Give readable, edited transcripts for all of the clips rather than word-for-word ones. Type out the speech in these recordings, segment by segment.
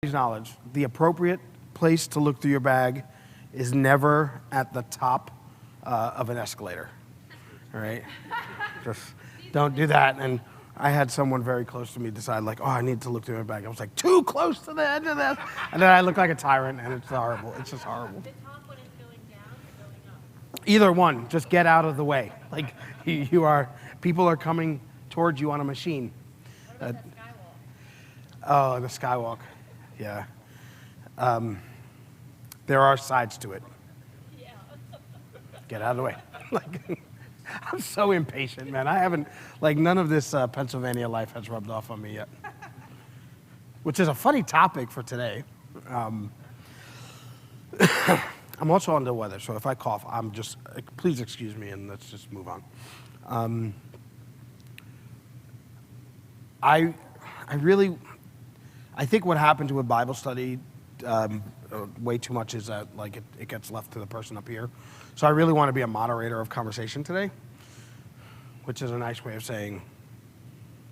Knowledge, the appropriate place to look through your bag is never at the top of an escalator, all right? Just don't do that. And I had someone very close to me decide like, oh, I need to look through my bag. I was like, too close to the edge of this. And then I look like a tyrant, and it's horrible. It's just horrible. The top one is going down or going up? Either one, just get out of the way. Like, people are coming towards you on a machine. What about the skywalk? Oh, the skywalk. Yeah. There are sides to it. Yeah. Get out of the way. Like, I'm so impatient, man. I haven't, like, none of this Pennsylvania life has rubbed off on me yet. Which is a funny topic for today. I'm also under the weather, so if I cough, please excuse me and let's just move on. I think what happens with Bible study way too much is that like it gets left to the person up here. So I really want to be a moderator of conversation today, which is a nice way of saying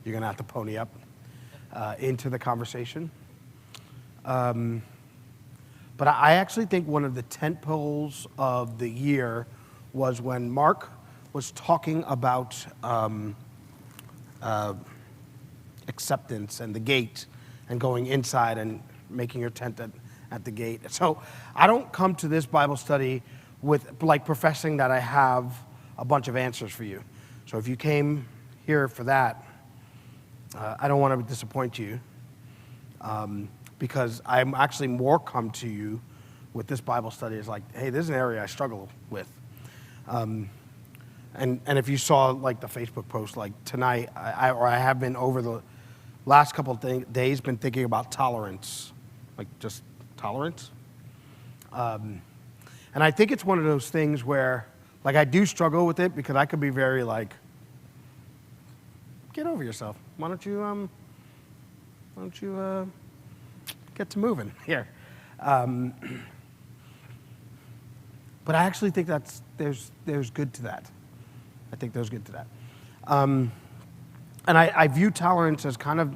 you're going to have to pony up into the conversation. But I actually think one of the tent poles of the year was when Mark was talking about acceptance and the gate and going inside and making your tent at the gate. So I don't come to this Bible study with like professing that I have a bunch of answers for you. So if you came here for that, I don't want to disappoint you because I'm actually more come to you with this Bible study is like, hey, this is an area I struggle with. And if you saw like the Facebook post, like tonight, I have been over the last couple of days been thinking about tolerance, like just tolerance. And I think it's one of those things where, like, I do struggle with it because I could be very like, get over yourself. Why don't you get to moving here? But I actually think there's good to that. I think there's good to that. And I view tolerance as kind of,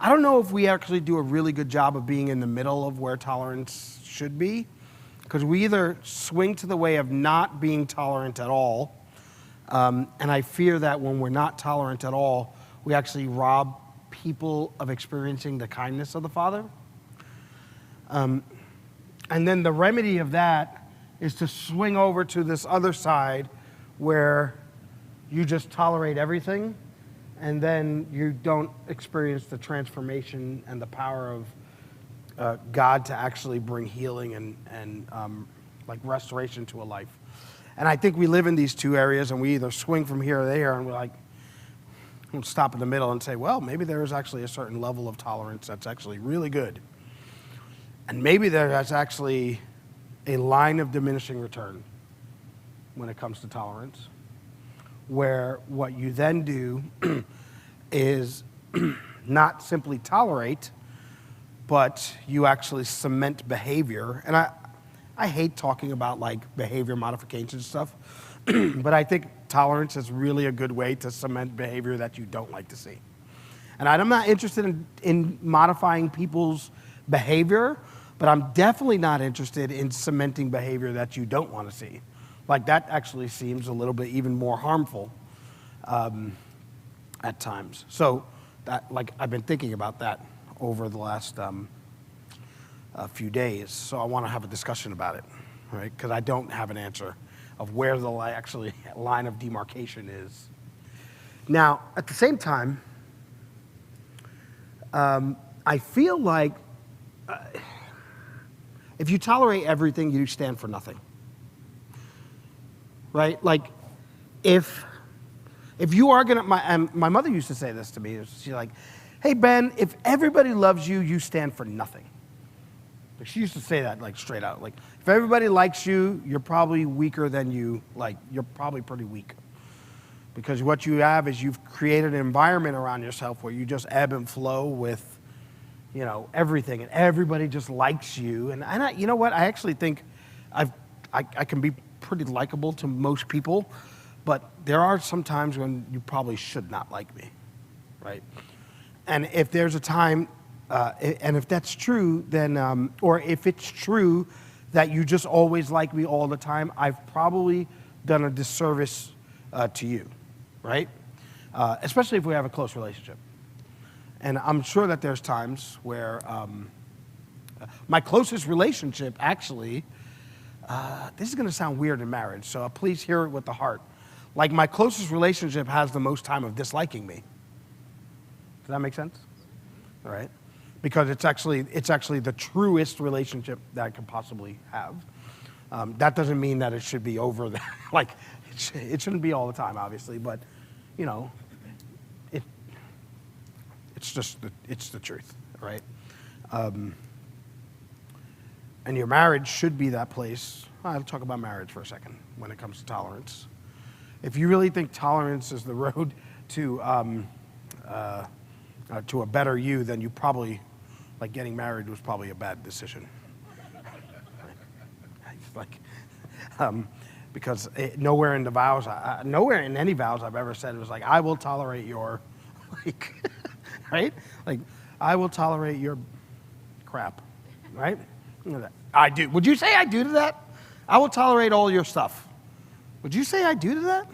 I don't know if we actually do a really good job of being in the middle of where tolerance should be, because we either swing to the way of not being tolerant at all, and I fear that when we're not tolerant at all, we actually rob people of experiencing the kindness of the Father. And then the remedy of that is to swing over to this other side where you just tolerate everything and then you don't experience the transformation and the power of God to actually bring healing and like restoration to a life. And I think we live in these two areas and we either swing from here or there and we're like, we'll stop in the middle and say, well, maybe there is actually a certain level of tolerance that's actually really good. And maybe there's actually a line of diminishing return when it comes to tolerance, where what you then do is not simply tolerate, but you actually cement behavior. And I hate talking about like behavior modification stuff, but I think tolerance is really a good way to cement behavior that you don't like to see. And I'm not interested in modifying people's behavior, but I'm definitely not interested in cementing behavior that you don't want to see. Like that actually seems a little bit even more harmful at times. So that, like, I've been thinking about that over the last few days. So I want to have a discussion about it, right? Because I don't have an answer of where the actually line of demarcation is. Now, at the same time, I feel like if you tolerate everything, you stand for nothing. Right? Like, if you are gonna, my mother used to say this to me. She's like, hey, Ben, if everybody loves you, you stand for nothing. Like, she used to say that, like, straight out. Like, if everybody likes you, you're probably weaker than you, like, you're probably pretty weak. Because what you have is you've created an environment around yourself where you just ebb and flow with, you know, everything, and everybody just likes you. And you know what? I actually think I can be pretty likable to most people, but there are some times when you probably should not like me, right? And if there's a time, and if that's true, then, or if it's true that you just always like me all the time, I've probably done a disservice to you, right? Especially if we have a close relationship. And I'm sure that there's times where my closest relationship, actually, this is going to sound weird in marriage, so please hear it with the heart. Like, my closest relationship has the most time of disliking me. Does that make sense? All right. Because it's actually the truest relationship that I could possibly have. That doesn't mean that it should be over. Like, it shouldn't be all the time, obviously, but, you know, it's the truth, right? And your marriage should be that place. I'll talk about marriage for a second when it comes to tolerance. If you really think tolerance is the road to a better you, then you probably, like, getting married was probably a bad decision. Because nowhere in the vows, nowhere in any vows I've ever said it was like, I will tolerate your, like, right? Like, I will tolerate your crap, right? I do. Would you say I do to that? I will tolerate all your stuff. Would you say I do to that?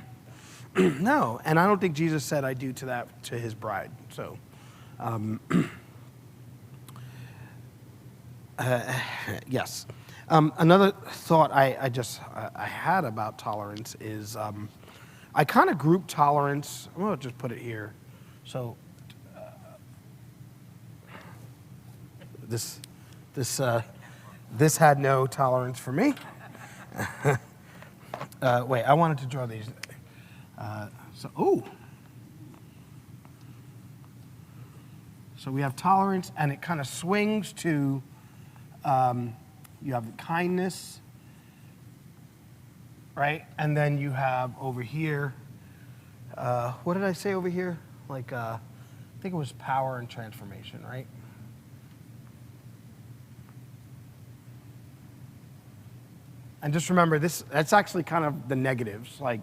No, and I don't think Jesus said I do to that to his bride. So, yes. Another thought I had about tolerance is I kind of group tolerance. I'm going to just put it here. So this had no tolerance for me. Wait, I wanted to draw these. So we have tolerance, and it kind of swings to, you have kindness, right? And then you have over here, what did I say over here? Like, I think it was power and transformation, right? And just remember, that's actually kind of the negatives. Like,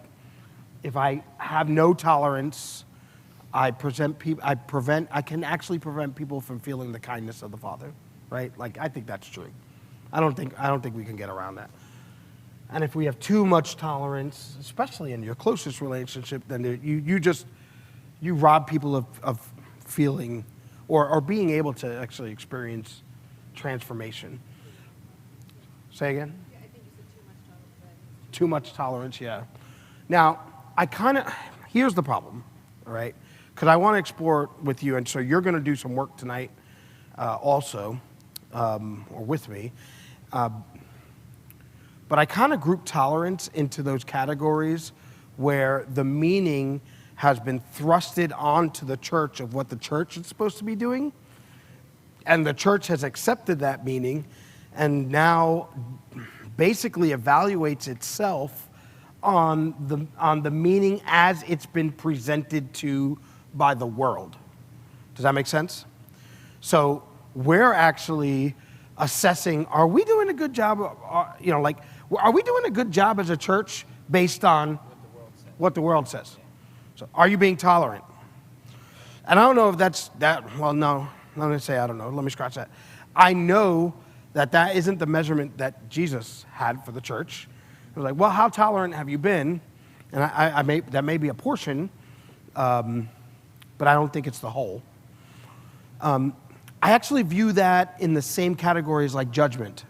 if I have no tolerance, I can actually prevent people from feeling the kindness of the Father, right? Like, I think that's true. I don't think we can get around that. And if we have too much tolerance, especially in your closest relationship, then you rob people of feeling or being able to actually experience transformation. Say again? Yeah, I think you said too much tolerance. Too much tolerance, yeah. Now, here's the problem, all right? Because I want to explore with you, and so you're going to do some work tonight also, or with me. But I kind of group tolerance into those categories where the meaning has been thrusted onto the church of what the church is supposed to be doing, and the church has accepted that meaning and now basically evaluates itself on the meaning as it's been presented to by the world. Does that make sense? So we're actually assessing, are we doing a good job, are we doing a good job as a church based on what the world says? So are you being tolerant? And I don't know if that's that, well, no, I'm going to say I don't know. Let me scratch that. I know that isn't the measurement that Jesus had for the church. It was like, well, how tolerant have you been? And that may be a portion, but I don't think it's the whole. I actually view that in the same categories like judgment.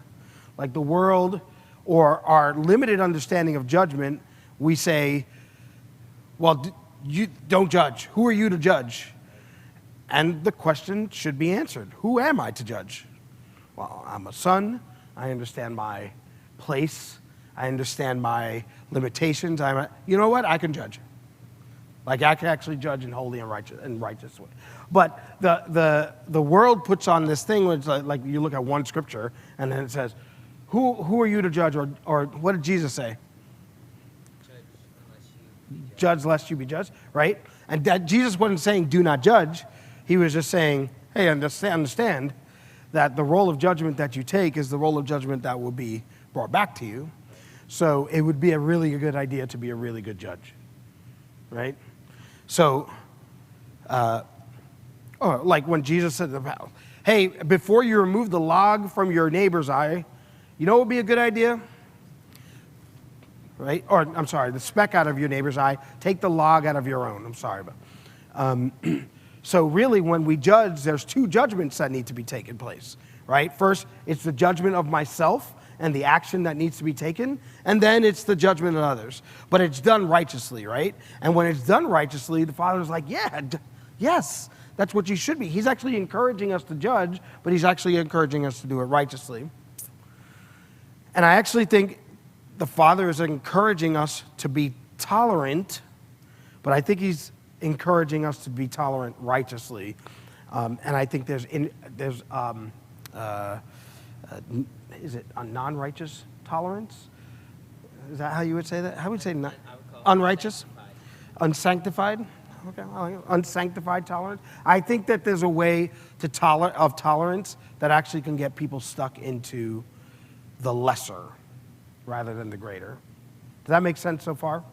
Like the world or our limited understanding of judgment, we say, well, you don't judge. Who are you to judge? And the question should be answered. Who am I to judge? Well, I'm a son. I understand my place. I understand my limitations. You know what? I can judge. Like, I can actually judge in holy and righteous way. But the world puts on this thing where it's like you look at one scripture and then it says, who are you to judge? Or what did Jesus say? Judge lest you be judged, right? And that Jesus wasn't saying do not judge. He was just saying, hey, understand that the role of judgment that you take is the role of judgment that will be brought back to you. So it would be a really good idea to be a really good judge, right? So Or like when Jesus said, hey, before you remove the log from your neighbor's eye, you know what would be a good idea? Right? Or, I'm sorry, the speck out of your neighbor's eye, take the log out of your own. I'm sorry. So really, when we judge, there's two judgments that need to be taken place, right? First, it's the judgment of myself and the action that needs to be taken, and then it's the judgment of others. But it's done righteously, right? And when it's done righteously, the Father's like, yes, that's what you should be. He's actually encouraging us to judge, but he's actually encouraging us to do it righteously. And I actually think the Father is encouraging us to be tolerant, but I think he's encouraging us to be tolerant righteously. And I think there's is it a non-righteous tolerance? Is that how you would say that? How would you say unrighteous? Unsanctified? Okay, unsanctified tolerance. I think that there's a way to tolerance that actually can get people stuck into the lesser rather than the greater. Does that make sense so far?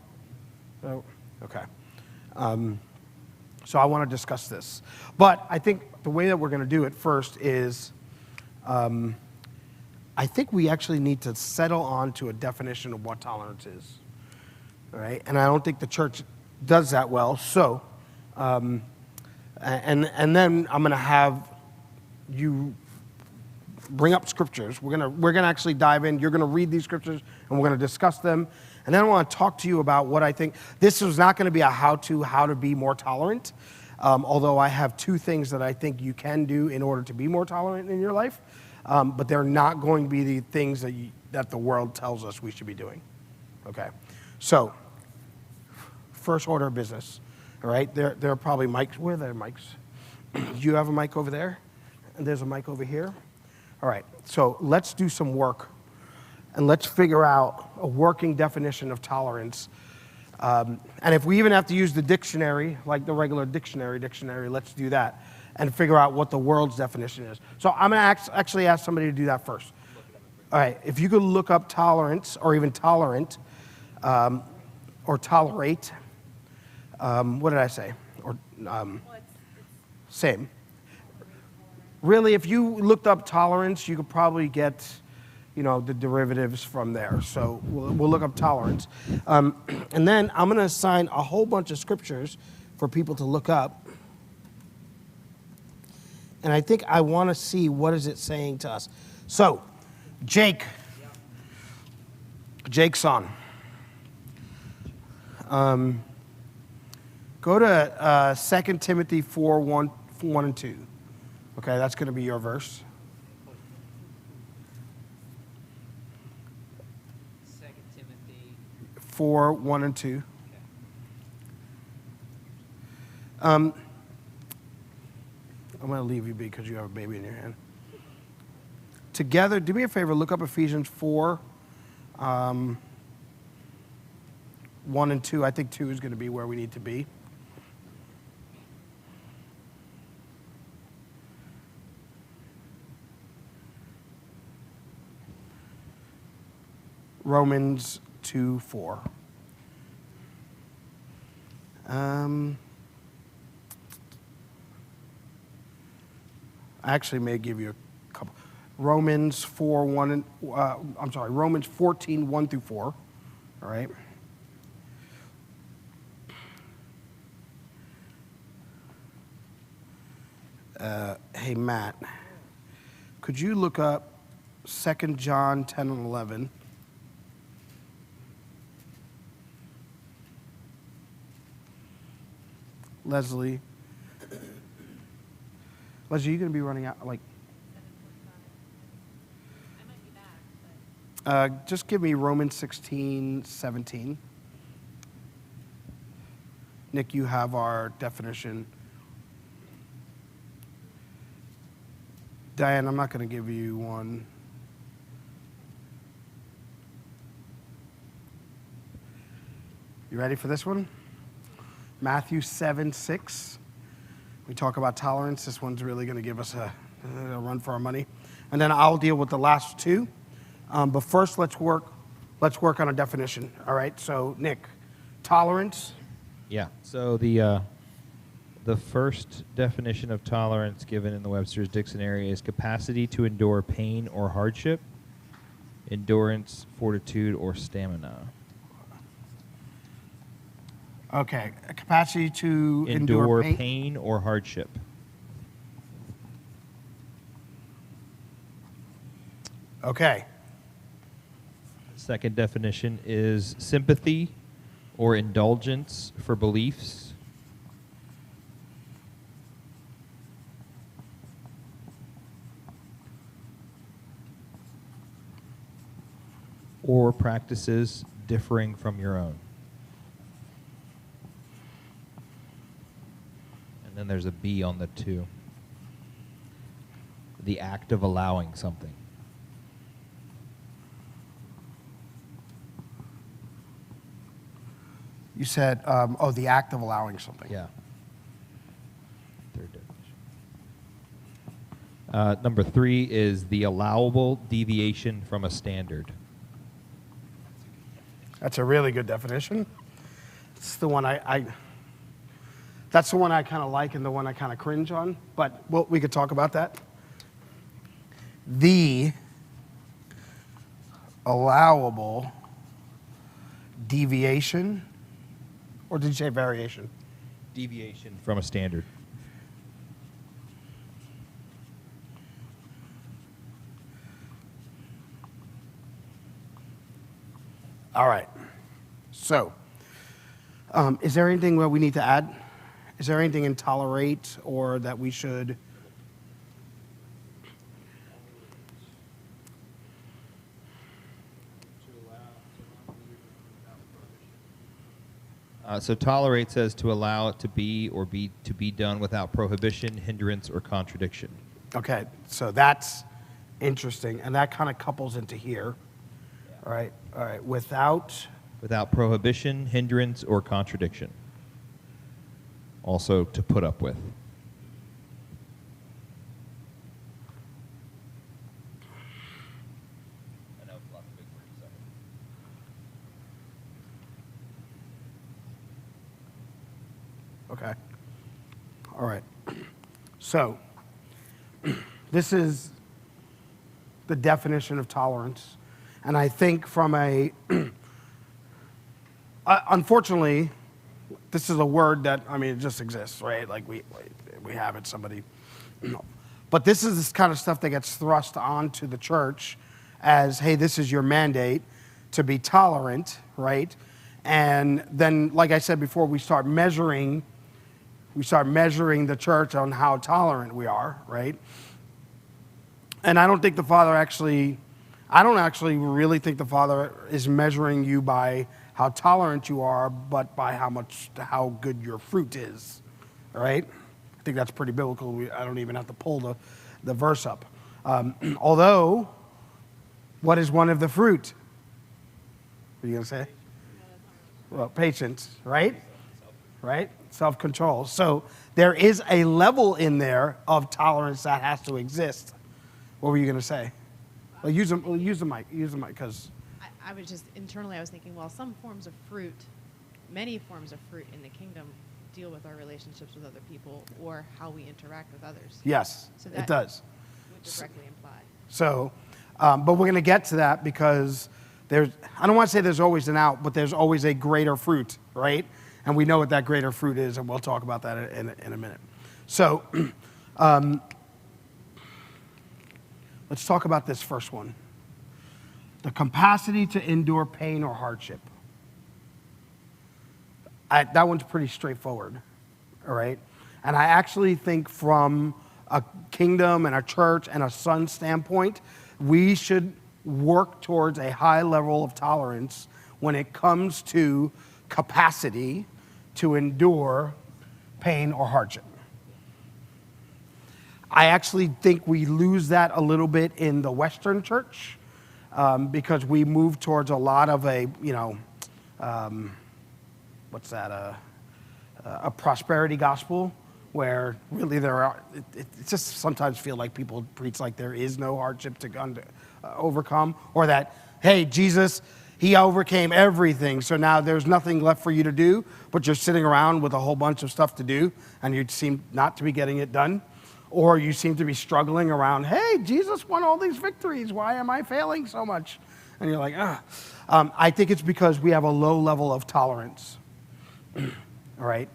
No? Okay. So I want to discuss this. But I think the way that we're going to do it first is I think we actually need to settle on to a definition of what tolerance is. All right? And I don't think the church does that well. So, and then I'm going to have you bring up scriptures. We're gonna actually dive in. You're gonna read these scriptures, and we're gonna discuss them. And then I want to talk to you about what I think. This is not going to be a how to be more tolerant. Although I have two things that I think you can do in order to be more tolerant in your life, but they're not going to be the things that the world tells us we should be doing. Okay, so first order of business. All right, there are probably mics. Where are there mics? You have a mic over there, and there's a mic over here. All right, so let's do some work, and let's figure out a working definition of tolerance. And if we even have to use the dictionary, like the regular dictionary, let's do that and figure out what the world's definition is. So I'm going to actually ask somebody to do that first. All right, if you could look up tolerance or even tolerant or tolerate. What did I say? Or same. Really, if you looked up tolerance, you could probably get, the derivatives from there. So we'll look up tolerance. And then I'm going to assign a whole bunch of scriptures for people to look up. And I think I want to see what is it saying to us. So, Jake's on. Go to 2 Timothy 4, 1 and 2. Okay, that's going to be your verse. 2 Timothy 4, 1 and 2. Okay. I'm going to leave you be because you have a baby in your hand. Together, do me a favor, look up Ephesians 4, 1 and 2. I think 2 is going to be where we need to be. Romans 2, 4. I actually may give you a couple. Romans 4, 1 and, Romans 14, 1 through 4. All right. Hey, Matt, could you look up 2 John 10 and 11? Leslie, you're going to be running out, like... 7:45. I might be back, but... just give me Romans 16, 17. Nick, you have our definition. Diane, I'm not going to give you one. You ready for this one? Matthew 7, 6. We talk about tolerance. This one's really going to give us a run for our money. And then I'll deal with the last two. But first, let's work on a definition. All right. So, Nick, tolerance. Yeah. So the The first definition of tolerance given in the Webster's Dictionary is capacity to endure pain or hardship, endurance, fortitude, or stamina. Okay, a capacity to Endure pain. pain or hardship. Okay. Second definition is sympathy or indulgence for beliefs, or practices differing from your own. And then there's a B on the 2. The act of allowing something. You said, the act of allowing something. Yeah. Third definition. Number 3 is the allowable deviation from a standard. That's a really good definition. It's the one that's the one I kind of like and the one I kind of cringe on, but we could talk about that. The allowable deviation, or did you say variation? Deviation from a standard. All right. So, is there anything that we need to add? Is there anything in tolerate or that we should? So tolerate says to allow it to be or to be done without prohibition, hindrance, or contradiction. Okay, so that's interesting, and that kind of couples into here. All right. Without prohibition, hindrance, or contradiction. Also to put up with. I know lots of big words. Okay. All right. So, this is the definition of tolerance. And I think from unfortunately, this is a word that, it just exists, right? Like we have it, somebody. But this is this kind of stuff that gets thrust onto the church as, hey, this is your mandate to be tolerant, right? And then, like I said before, we start measuring the church on how tolerant we are, right? And I don't actually really think the Father is measuring you by how tolerant you are, but by how good your fruit is, all right? I think that's pretty biblical. I don't even have to pull the verse up. Although, what is one of the fruit? What are you going to say? Well, patience, right? Right? Self-control. So there is a level in there of tolerance that has to exist. What were you going to say? Well, use the mic, because... I was just, internally I was thinking, well, many forms of fruit in the kingdom deal with our relationships with other people or how we interact with others. Yes, So it does. Would directly imply. So, but we're going to get to that because I don't want to say there's always an out, but there's always a greater fruit, right? And we know what that greater fruit is, and we'll talk about that in a minute. So, let's talk about this first one. The capacity to endure pain or hardship. That one's pretty straightforward, all right? And I actually think from a kingdom and a church and a son standpoint, we should work towards a high level of tolerance when it comes to capacity to endure pain or hardship. I actually think we lose that a little bit in the Western church because we move towards a lot of a prosperity gospel where really it just sometimes feel like people preach like there is no hardship to overcome, or that, hey, Jesus, He overcame everything, so now there's nothing left for you to do, but you're sitting around with a whole bunch of stuff to do, and you seem not to be getting it done. Or you seem to be struggling around, hey, Jesus won all these victories. Why am I failing so much? And you're like, ah. I think it's because we have a low level of tolerance, all right?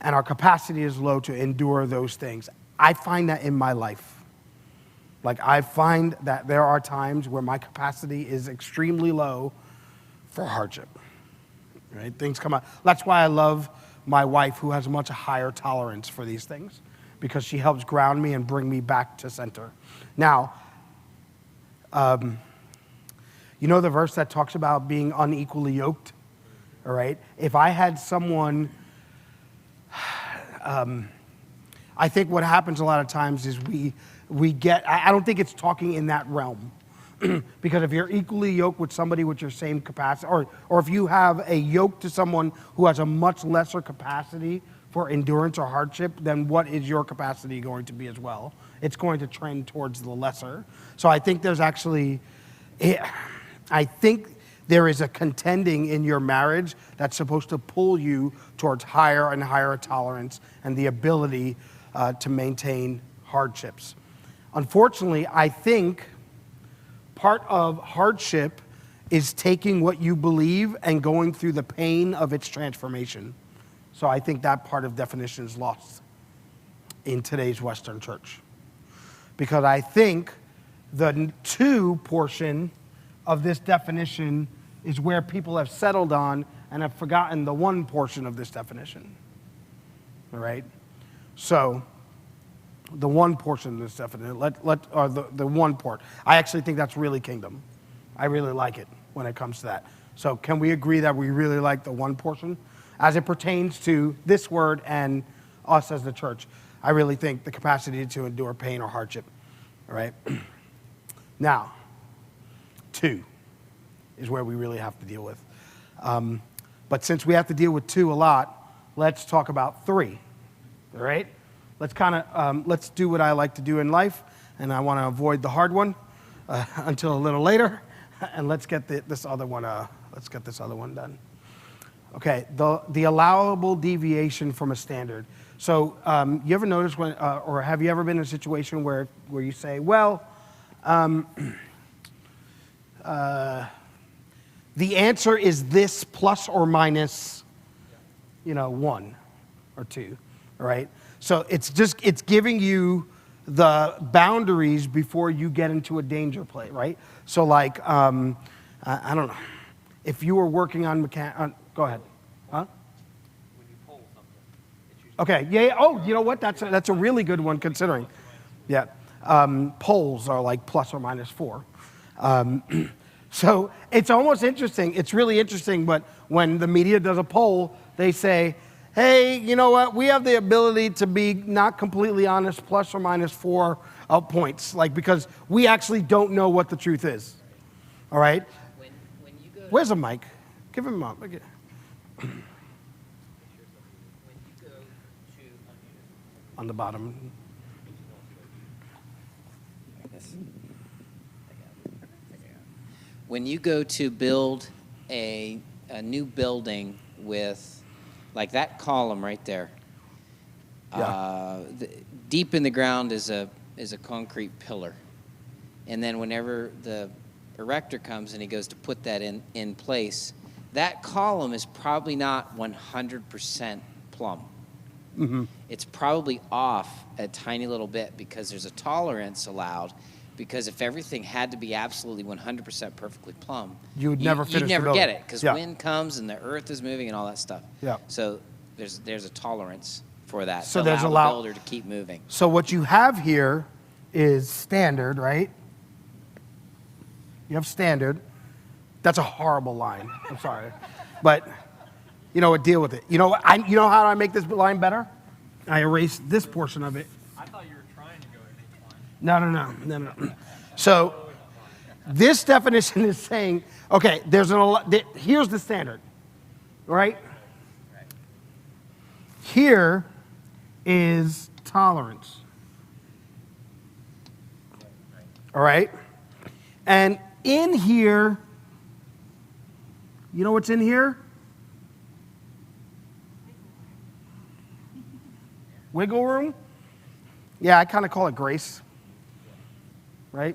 And our capacity is low to endure those things. I find that in my life. Like, I find that there are times where my capacity is extremely low for hardship, right? Things come up. That's why I love my wife, who has a much higher tolerance for these things, because she helps ground me and bring me back to center. Now, you know the verse that talks about being unequally yoked? All right? If I had someone, I think what happens a lot of times is we get, I don't think it's talking in that realm. Because if you're equally yoked with somebody with your same capacity, or if you have a yoke to someone who has a much lesser capacity for endurance or hardship, then what is your capacity going to be as well? It's going to trend towards the lesser. So I think there's actually, I think there is a contending in your marriage that's supposed to pull you towards higher and higher tolerance and the ability to maintain hardships. Unfortunately, I think part of hardship is taking what you believe and going through the pain of its transformation. So I think that part of definition is lost in today's Western church. Because I think the 2 portion of this definition is where people have settled on and have forgotten the 1 portion of this definition. All right? So the 1 portion of this definition, or the 1 part. I actually think that's really kingdom. I really like it when it comes to that. So can we agree that we really like the 1 portion? As it pertains to this word and us as the church, I really think the capacity to endure pain or hardship, all right? Now, 2 is where we really have to deal with. But since we have to deal with 2 a lot, let's talk about 3, all right? Let's do what I like to do in life, and I want to avoid the hard one until a little later, and let's get this other one done. Okay, the allowable deviation from a standard. So you ever notice when, or have you ever been in a situation where you say, well, the answer is this plus or minus, 1 or 2, all right? So it's giving you the boundaries before you get into a danger play, right? So like, I don't know, if you were working on go ahead. Huh? When you pull something, Okay. Yeah. Oh, you know what? That's a really good one considering. Yeah. Polls are like plus or minus 4. So it's almost interesting. It's really interesting. But when the media does a poll, they say, "Hey, you know what? We have the ability to be not completely honest, plus or minus 4 points, like because we actually don't know what the truth is." All right. when you go Where's the mic? Give him a mic. when you go to On the bottom. when you go to build a new building with like that column right there, Yeah. deep in the ground is a concrete pillar, and then whenever the erector comes and he goes to put that in place, that column is probably not 100% plumb. Mm-hmm. It's probably off a tiny little bit because there's a tolerance allowed. Because if everything had to be absolutely 100% perfectly plumb, You would never finish you'd the never building. get it because Yeah. wind comes and the earth is moving and all that stuff. Yeah. So there's a tolerance for that. So to there's allow the builder to keep moving. So what you have here is standard, right? You have standard. That's a horrible line. I'm sorry. But you know what? Deal with it. You know what? You know how I make this line better? I erase this portion of it. I thought you were trying to go in each line. No. So this definition is saying, okay, here's the standard, right? Here is tolerance. All right? And in here You know what's in here? Wiggle room? Yeah, I kind of call it grace. Right?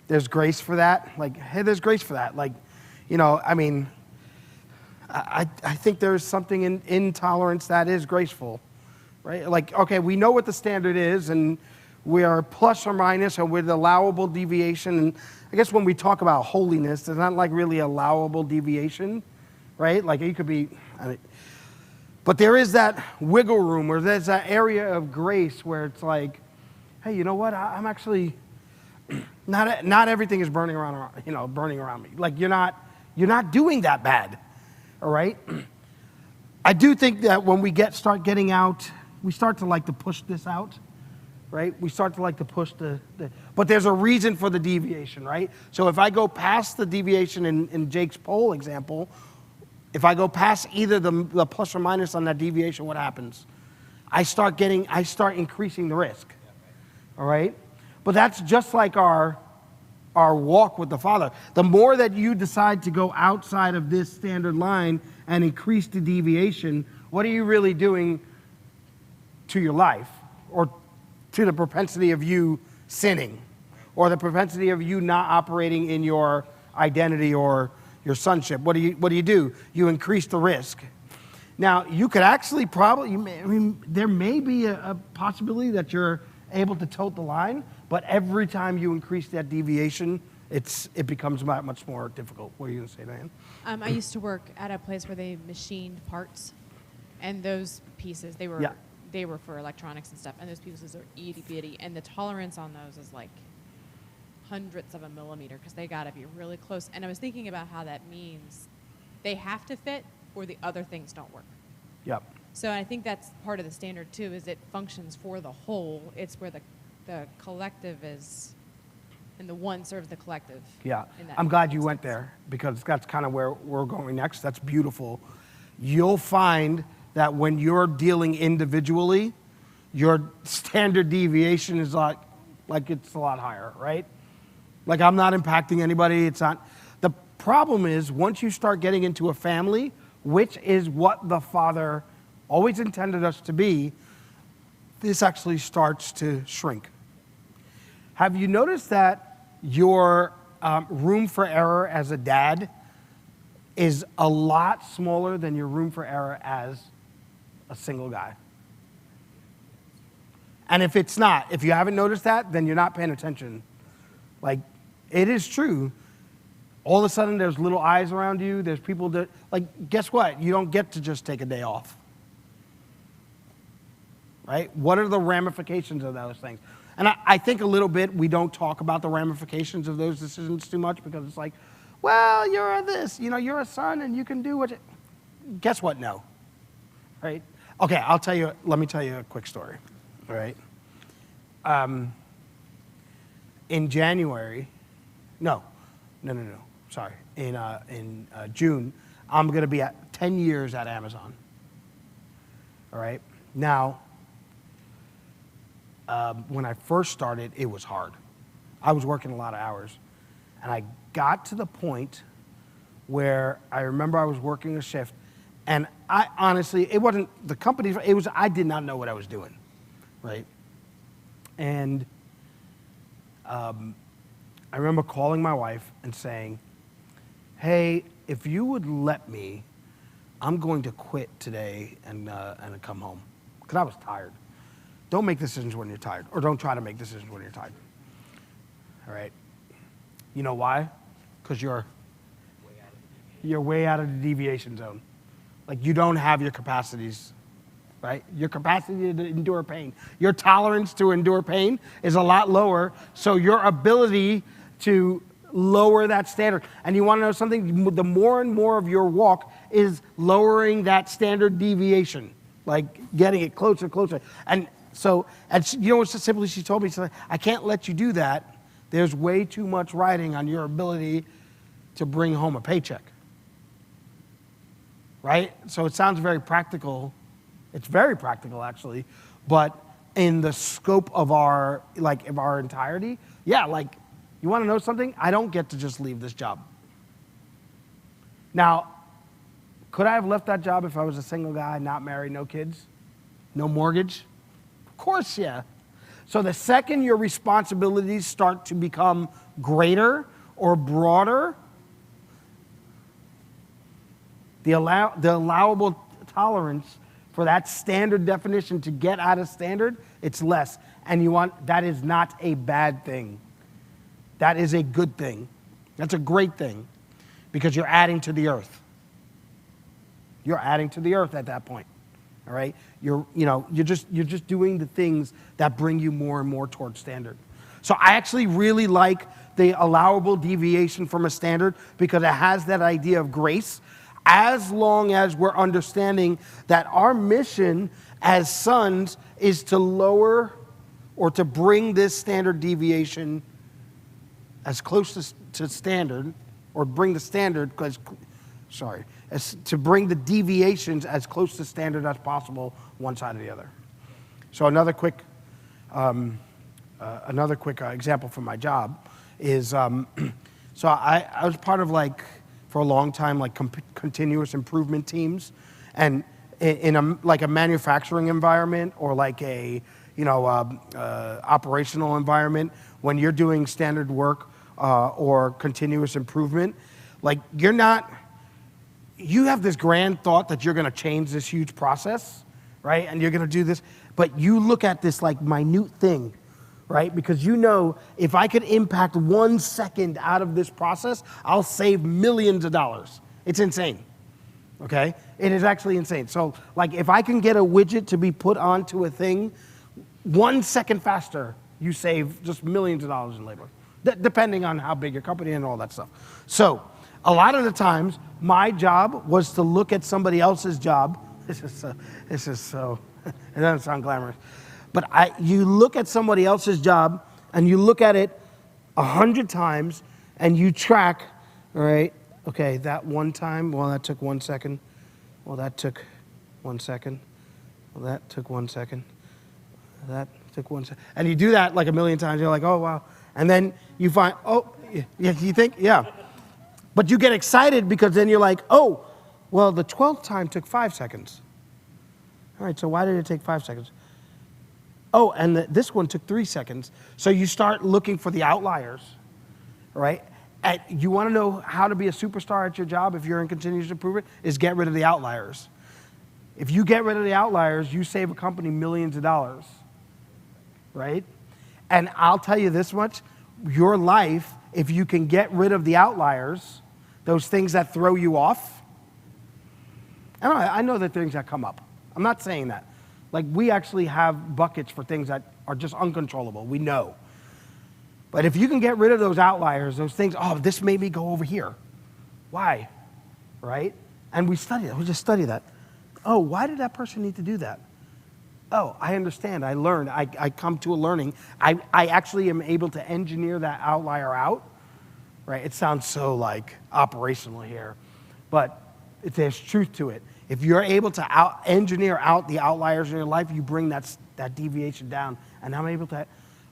There's grace for that. Like, hey, there's grace for that. Like, you know, I mean, I think there's something in tolerance that is graceful. Right? Like, okay, we know what the standard is, and we are plus or minus, or with allowable deviation. And I guess when we talk about holiness, there's not like really allowable deviation, right? Like you could be, but there is that wiggle room, or there's that area of grace where it's like, hey, you know what? I'm actually not everything is burning around me. Like you're not doing that bad, all right? I do think that when we start getting out, we start to like to push this out, right? We start to like to push but there's a reason for the deviation, right? So if I go past the deviation in Jake's poll example, if I go past either the plus or minus on that deviation, what happens? I start increasing the risk, all right? But that's just like our walk with the Father. The more that you decide to go outside of this standard line and increase the deviation, what are you really doing to your life, or to the propensity of you sinning, or the propensity of you not operating in your identity or your sonship? What do you do? You increase the risk. Now, you could actually there may be a possibility that you're able to tote the line, but every time you increase that deviation, it becomes much more difficult. What are you going to say, Diane? I used to work at a place where they machined parts, and those pieces, they were for electronics and stuff, and those pieces are itty bitty, and the tolerance on those is like hundredths of a millimeter because they got to be really close. And I was thinking about how that means they have to fit or the other things don't work. Yep. So I think that's part of the standard too, is it functions for the whole. It's where the collective is, and the one serves the collective. Yeah, I'm glad you went there, because that's kind of where we're going next. That's beautiful. You'll find that when you're dealing individually, your standard deviation is like it's a lot higher, right? Like I'm not impacting anybody. It's not. The problem is once you start getting into a family, which is what the Father always intended us to be, this actually starts to shrink. Have you noticed that your room for error as a dad is a lot smaller than your room for error as a single guy? And if it's not, if you haven't noticed that, then you're not paying attention. Like, it is true. All of a sudden, there's little eyes around you. There's people that, like, guess what? You don't get to just take a day off. Right? What are the ramifications of those things? And I think a little bit we don't talk about the ramifications of those decisions too much, because it's like, well, you're this, you're a son and you can do what you... Guess what? No. Right? Okay, let me tell you a quick story. All right? In January, sorry. In June, I'm going to be at 10 years at Amazon. All right? Now, when I first started, it was hard. I was working a lot of hours. And I got to the point where I remember I was working a shift, and I honestly, it wasn't the company, I did not know what I was doing, right? And I remember calling my wife and saying, hey, if you would let me, I'm going to quit today and come home, because I was tired. Don't make decisions when you're tired, or don't try to make decisions when you're tired. All right? You know why? Because you're way out of the deviation zone. Like, you don't have your capacities, right? Your capacity to endure pain. Your tolerance to endure pain is a lot lower, so your ability to lower that standard. And you want to know something? The more and more of your walk is lowering that standard deviation, like getting it closer and closer. And so, you know what simply she told me? She said, I can't let you do that. There's way too much riding on your ability to bring home a paycheck. Right? So it sounds very practical. It's very practical, actually. But in the scope of our entirety, yeah, you want to know something? I don't get to just leave this job. Now, Could I have left that job if I was a single guy, not married, no kids, no mortgage? Of course, yeah. So the second your responsibilities start to become greater or broader, the allowable tolerance for that standard definition to get out of standard, it's less. And that is not a bad thing. That is a good thing. That's a great thing because you're adding to the earth. You're adding to the earth at that point. All right? You're just doing the things that bring you more and more towards standard. So I actually really like the allowable deviation from a standard because it has that idea of grace, as long as we're understanding that our mission as sons is to lower or to bring this standard deviation as close to standard, or bring the standard, to bring the deviations as close to standard as possible, one side or the other. So another quick example from my job is, so I was part of for a long time, continuous improvement teams, and in a manufacturing environment or a operational environment, when you're doing standard work or continuous improvement, you have this grand thought that you're going to change this huge process, right? And you're going to do this, but you look at this minute thing, right? Because if I could impact 1 second out of this process, I'll save millions of dollars. It's insane, okay? It is actually insane. So if I can get a widget to be put onto a thing 1 second faster, you save just millions of dollars in labor, depending on how big your company and all that stuff. So a lot of the times, my job was to look at somebody else's job. This is so, it doesn't sound glamorous. But you look at somebody else's job, and you look at it 100 times, and you track, all right, okay, that one time, well, that took 1 second. Well, that took 1 second. Well, that took 1 second. That took 1 second. And you do that a million times. You're like, oh, wow. And then you find, oh, yeah, you think, yeah. But you get excited because then you're like, oh, well, the 12th time took 5 seconds. All right, so why did it take 5 seconds? Oh, and this one took 3 seconds. So you start looking for the outliers, right? You want to know how to be a superstar at your job if you're in continuous improvement, is get rid of the outliers. If you get rid of the outliers, you save a company millions of dollars, right? And I'll tell you this much, your life, if you can get rid of the outliers, those things that throw you off, I know that things that come up. I'm not saying that. We actually have buckets for things that are just uncontrollable. We know. But if you can get rid of those outliers, those things, oh, this made me go over here. Why? Right? And we study it. We just study that. Oh, why did that person need to do that? Oh, I understand. I learned. I come to a learning. I actually am able to engineer that outlier out. Right? It sounds so operational here, but there's truth to it. If you're able to engineer out the outliers in your life, you bring that deviation down. And I'm able to,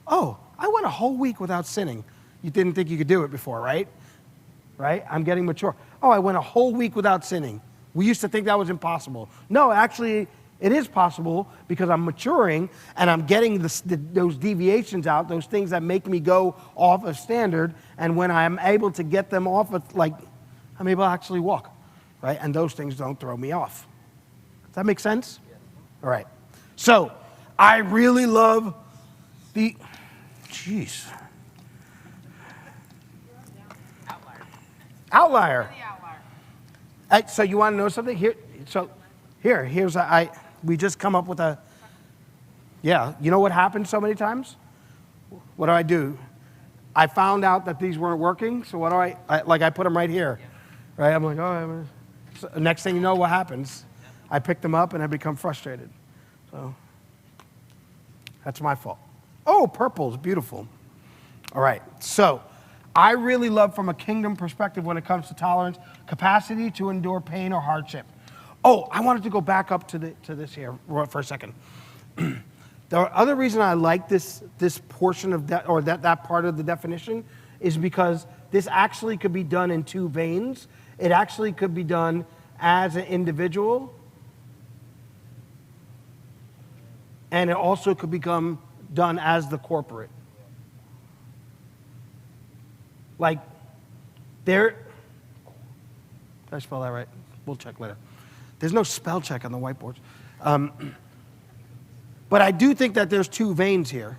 oh, I went a whole week without sinning. You didn't think you could do it before, right? Right? I'm getting mature. Oh, I went a whole week without sinning. We used to think that was impossible. No, actually, it is possible because I'm maturing and I'm getting those deviations out, those things that make me go off of standard. And when I'm able to get them off, I'm able to actually walk. Right? And those things don't throw me off. Does that make sense? Yeah. All right. So I really love the, jeez. Outlier. So you want to know something? We just come up with you know what happens so many times? What do? I found out that these weren't working, so what do I put them right here. Right? I'm like, oh, so next thing you know, what happens? I pick them up and I become frustrated. So that's my fault. Oh, purple is beautiful. All right. So I really love, from a kingdom perspective when it comes to tolerance, capacity to endure pain or hardship. Oh, I wanted to go back up to this here for a second. The other reason I like this portion of that, or that part of the definition, is because this actually could be done in two veins. It actually could be done as an individual, and it also could become done as the corporate. Like, did I spell that right? We'll check later. There's no spell check on the whiteboards. But I do think that there's two veins here.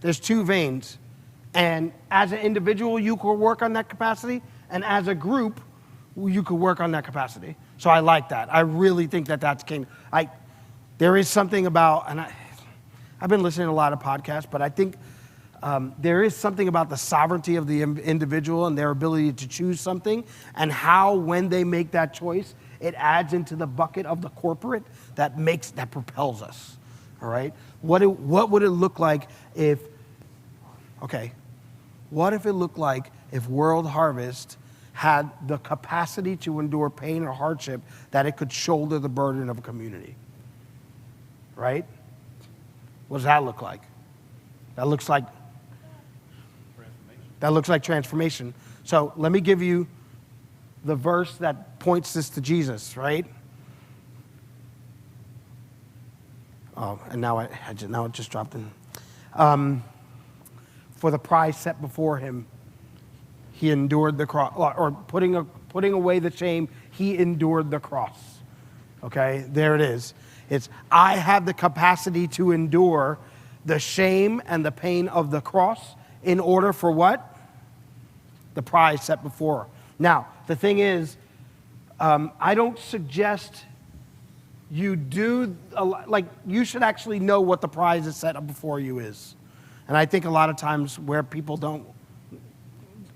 There's two veins. And as an individual, you could work on that capacity. And as a group, you could work on that capacity. So I like that. I really think that that's king. There is something about, and I've been listening to a lot of podcasts, but I think there is something about the sovereignty of the individual and their ability to choose something, and how, when they make that choice, it adds into the bucket of the corporate that propels us. All right? What would it look like if World Harvest had the capacity to endure pain or hardship, that it could shoulder the burden of a community? Right? What does that look like? That looks like transformation. So let me give you the verse that points this to Jesus, right? Oh, and now it just dropped in. For the prize set before him, he endured the cross, or putting away the shame, he endured the cross. Okay, there it is. It's, I have the capacity to endure the shame and the pain of the cross in order for what? The prize set before. Now, the thing is, I don't suggest you do, you should actually know what the prize is set up before you is. And I think a lot of times where people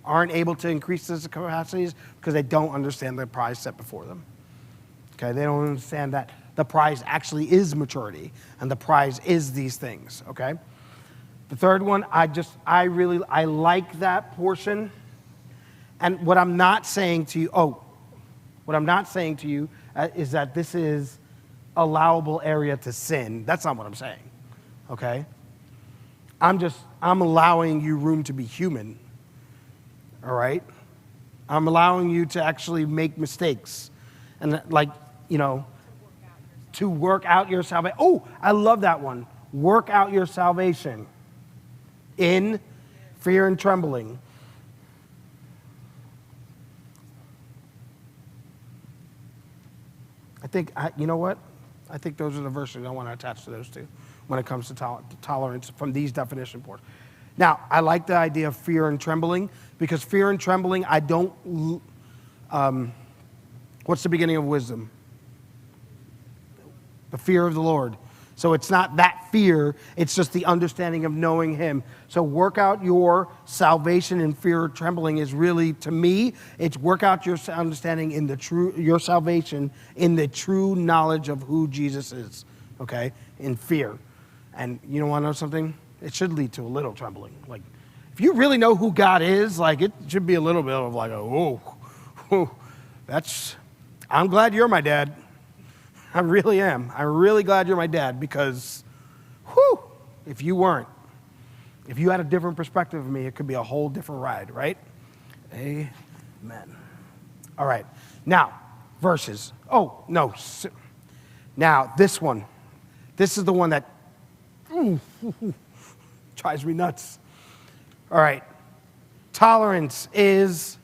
aren't able to increase those capacities because they don't understand the prize set before them. Okay, they don't understand that the prize actually is maturity, and the prize is these things, okay? The third one, I like that portion. And what I'm not saying to you, is that this is allowable area to sin. That's not what I'm saying, okay? I'm allowing you room to be human, all right? I'm allowing you to actually make mistakes. And to work out your salvation. Oh, I love that one. Work out your salvation in fear and trembling. You know what? I think those are the verses I want to attach to those two when it comes to tolerance from these definition boards. Now, I like the idea of fear and trembling, because fear and trembling, what's the beginning of wisdom? The fear of the Lord. So it's not that fear, it's just the understanding of knowing him. So work out your salvation in fear or trembling is really, to me, it's work out your understanding in your salvation in the true knowledge of who Jesus is, okay, in fear. And you don't want to know something? It should lead to a little trembling. Like, if you really know who God is, it should be a little bit of I'm glad you're my dad. I really am. I'm really glad you're my dad, because, if you weren't, if you had a different perspective of me, it could be a whole different ride, right? Amen. All right. Now, verses. Oh, no. Now, this one. This is the one that drives me nuts. All right. Tolerance is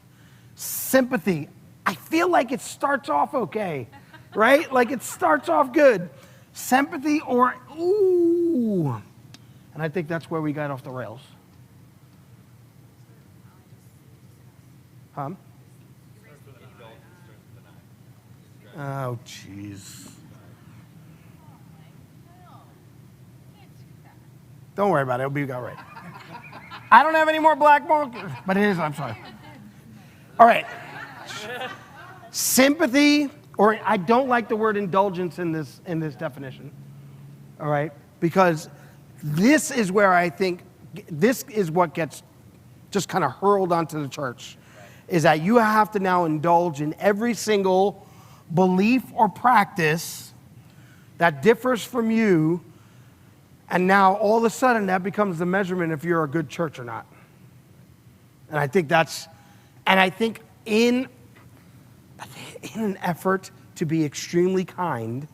sympathy. I feel like it starts off okay, right? Like it starts off good. Sympathy or, ooh. And I think that's where we got off the rails. Huh? Oh, jeez. Don't worry about it. It'll be all right. I don't have any more black markers, but it is. I'm sorry. All right. Sympathy, or I don't like the word indulgence in this definition. All right, because this is where I think this is what gets just kind of hurled onto the church, is that you have to now indulge in every single belief or practice that differs from you, and now all of a sudden that becomes the measurement if you're a good church or not. And I think in an effort to be extremely kind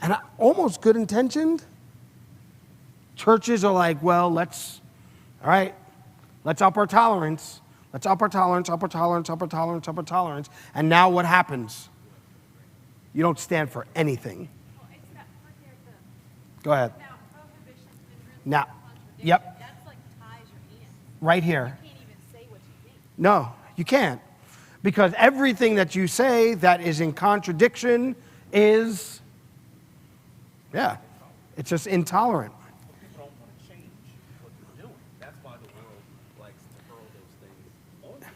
and almost good intentioned, churches are like, well, let's up our tolerance. Let's up our tolerance, up our tolerance, up our tolerance, up our tolerance. And now what happens? You don't stand for anything. Well, it's that part there, Go ahead. now prohibition and really Now, contradiction. yep. That's like ties your hands. Right here. You can't even say what you think. No, you can't. Because everything that you say that is in contradiction is, it's just intolerant. People don't want to change what they're doing. That's why the world likes to hurl those things on you.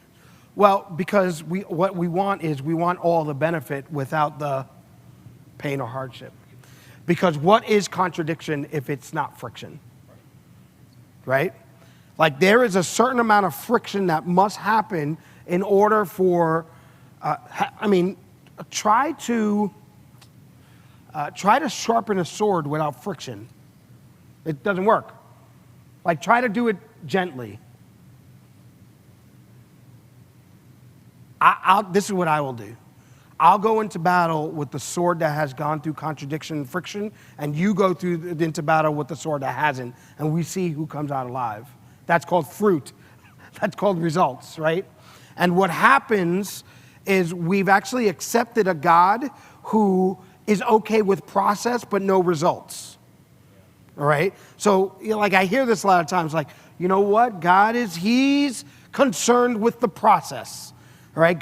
Well, because what we want all the benefit without the pain or hardship. Because what is contradiction if it's not friction? Right? Like there is a certain amount of friction that must happen in order for, try to sharpen a sword without friction. It doesn't work. Like try to do it gently. This is what I will do. I'll go into battle with the sword that has gone through contradiction and friction, and you go into battle with the sword that hasn't, and we see who comes out alive. That's called fruit. That's called results, right? And what happens is we've actually accepted a God who is okay with process but no results. All right? So, I hear this a lot of times, like, you know what? He's concerned with the process. All right?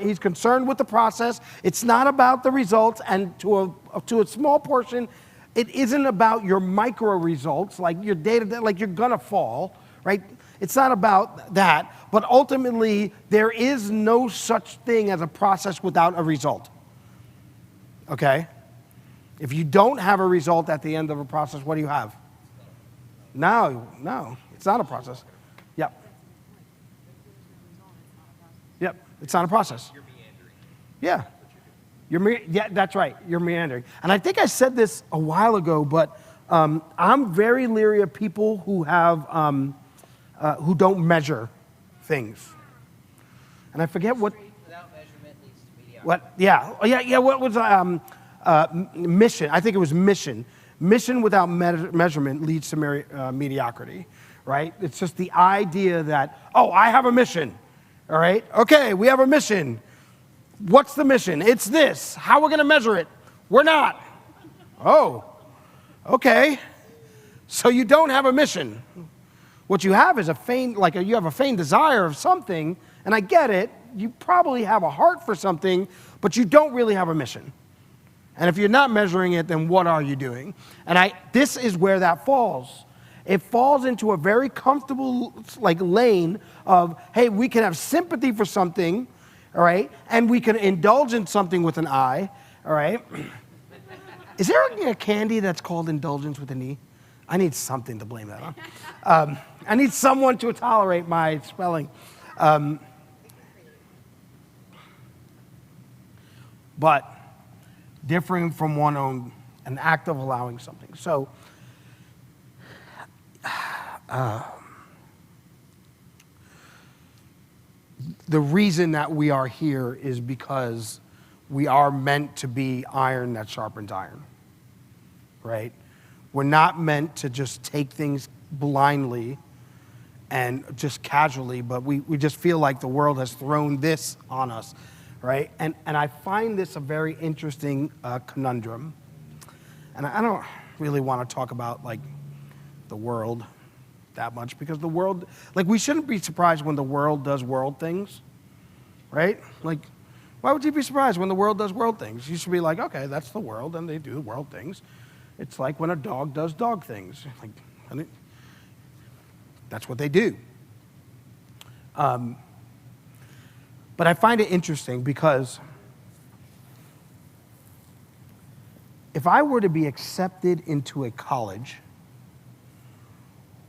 He's concerned with the process. It's not about the results, and to a small portion, it isn't about your micro results, like your day-to-day, like you're gonna fall, right? It's not about that, but ultimately, there is no such thing as a process without a result. Okay? If you don't have a result at the end of a process, what do you have? No, it's not a process. Yep. Yep, it's not a process. You're meandering. Yeah. Yeah, that's right. You're meandering. And I think I said this a while ago, but I'm very leery of people who who don't measure things. And I forget what. Without measurement leads to mediocrity. What? Yeah. Oh, yeah. What was mission? I think it was mission. Mission without measurement leads to mediocrity, right? It's just the idea that, I have a mission. All right. Okay, we have a mission. What's the mission? It's this. How are we going to measure it? We're not. Oh, okay. So you don't have a mission. What you have is you have a faint desire of something, and I get it. You probably have a heart for something, but you don't really have a mission. And if you're not measuring it, then what are you doing? And this is where that falls. It falls into a very comfortable lane of, hey, we can have sympathy for something, all right, and we can indulge in something with an I, all right. Is there a candy that's called indulgence with an E? I need something to blame that on. I need someone to tolerate my spelling. But differing from one own, an act of allowing something. So, the reason that we are here is because we are meant to be iron that sharpens iron, right? We're not meant to just take things blindly and just casually, but we just feel like the world has thrown this on us, right? And I find this a very interesting conundrum. And I don't really want to talk about the world that much, because the world, we shouldn't be surprised when the world does world things, right? Why would you be surprised when the world does world things? You should be like, okay, that's the world, and they do world things. It's like when a dog does dog things. That's what they do. But I find it interesting because if I were to be accepted into a college,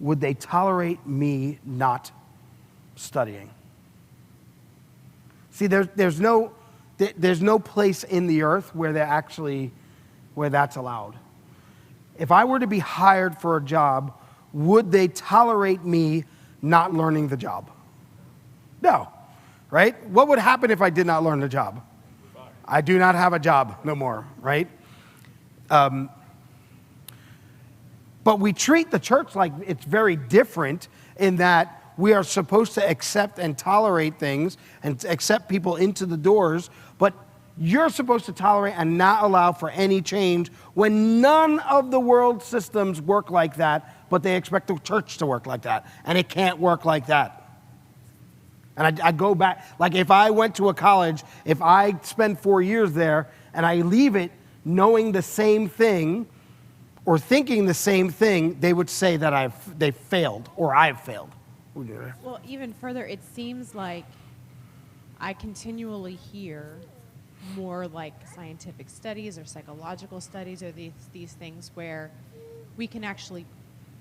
would they tolerate me not studying? See, there's no place in the earth where that's allowed. If I were to be hired for a job, would they tolerate me not learning the job? No, right? What would happen if I did not learn the job? I do not have a job no more, right? But we treat the church like it's very different in that we are supposed to accept and tolerate things and accept people into the doors, but you're supposed to tolerate and not allow for any change when none of the world systems work like that, but they expect the church to work like that, and it can't work like that. And I go back, like if I went to a college, if I spend 4 years there and I leave it knowing the same thing or thinking the same thing, they would say that they failed or I've failed. Well, even further, it seems like I continually hear more like scientific studies or psychological studies or these things where we can actually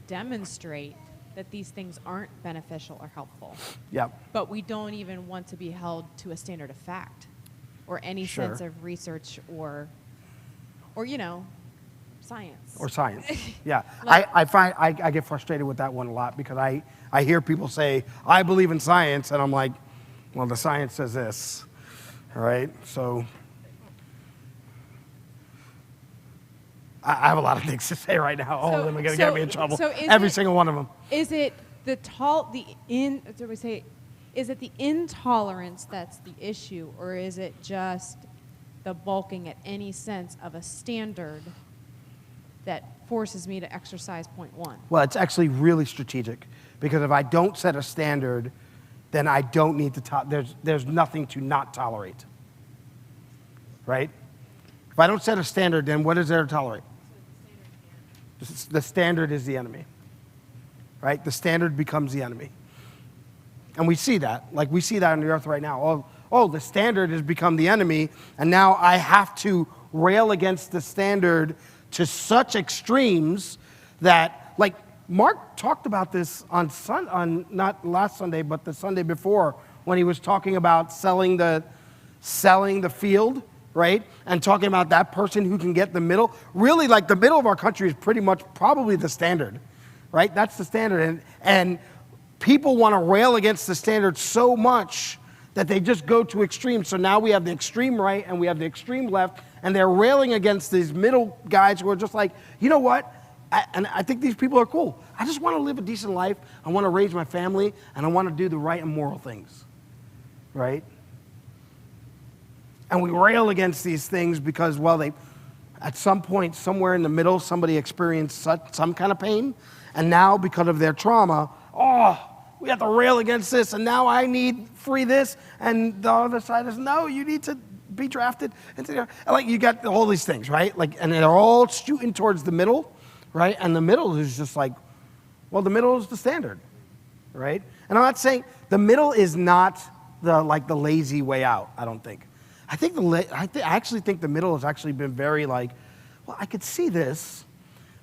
demonstrate that these things aren't beneficial or helpful. Yep. But we don't even want to be held to a standard of fact or any Sure. sense of research or science. Or science, yeah. Like- I find I get frustrated with that one a lot because I hear people say, I believe in science, and I'm like, well, the science says this, all right? So I have a lot of things to say right now. All of them are going to get me in trouble. So is Every it- single one of them. Is it is it the intolerance that's the issue, or is it just the bulking at any sense of a standard that forces me to exercise point one? Well, it's actually really strategic because if I don't set a standard, then I don't need to there's nothing to not tolerate, right? If I don't set a standard, then what is there to tolerate? The standard is the enemy, right? The standard becomes the enemy. And we see that. Like, we see that on the earth right now. Oh, the standard has become the enemy, and now I have to rail against the standard to such extremes that, like, Mark talked about this on not last Sunday, but the Sunday before, when he was talking about selling the field, right? And talking about that person who can get the middle. Really, like, the middle of our country is pretty much probably the standard, right? That's the standard. And people want to rail against the standard so much that they just go to extremes. So now we have the extreme right and we have the extreme left, and they're railing against these middle guys who are just like, you know what? I think these people are cool. I just want to live a decent life. I want to raise my family, and I want to do the right and moral things, right? And we rail against these things because, well, at some point, somewhere in the middle, somebody experienced some kind of pain, and now because of their trauma, we have to rail against this, and now I need free this, and the other side is, no, you need to be drafted. And like, you got all these things, right? Like, and they're all shooting towards the middle, right? And the middle is just like, well, the middle is the standard, right? And I'm not saying the middle is not the lazy way out. I don't think. I actually think the middle has actually been very like, well, I could see this,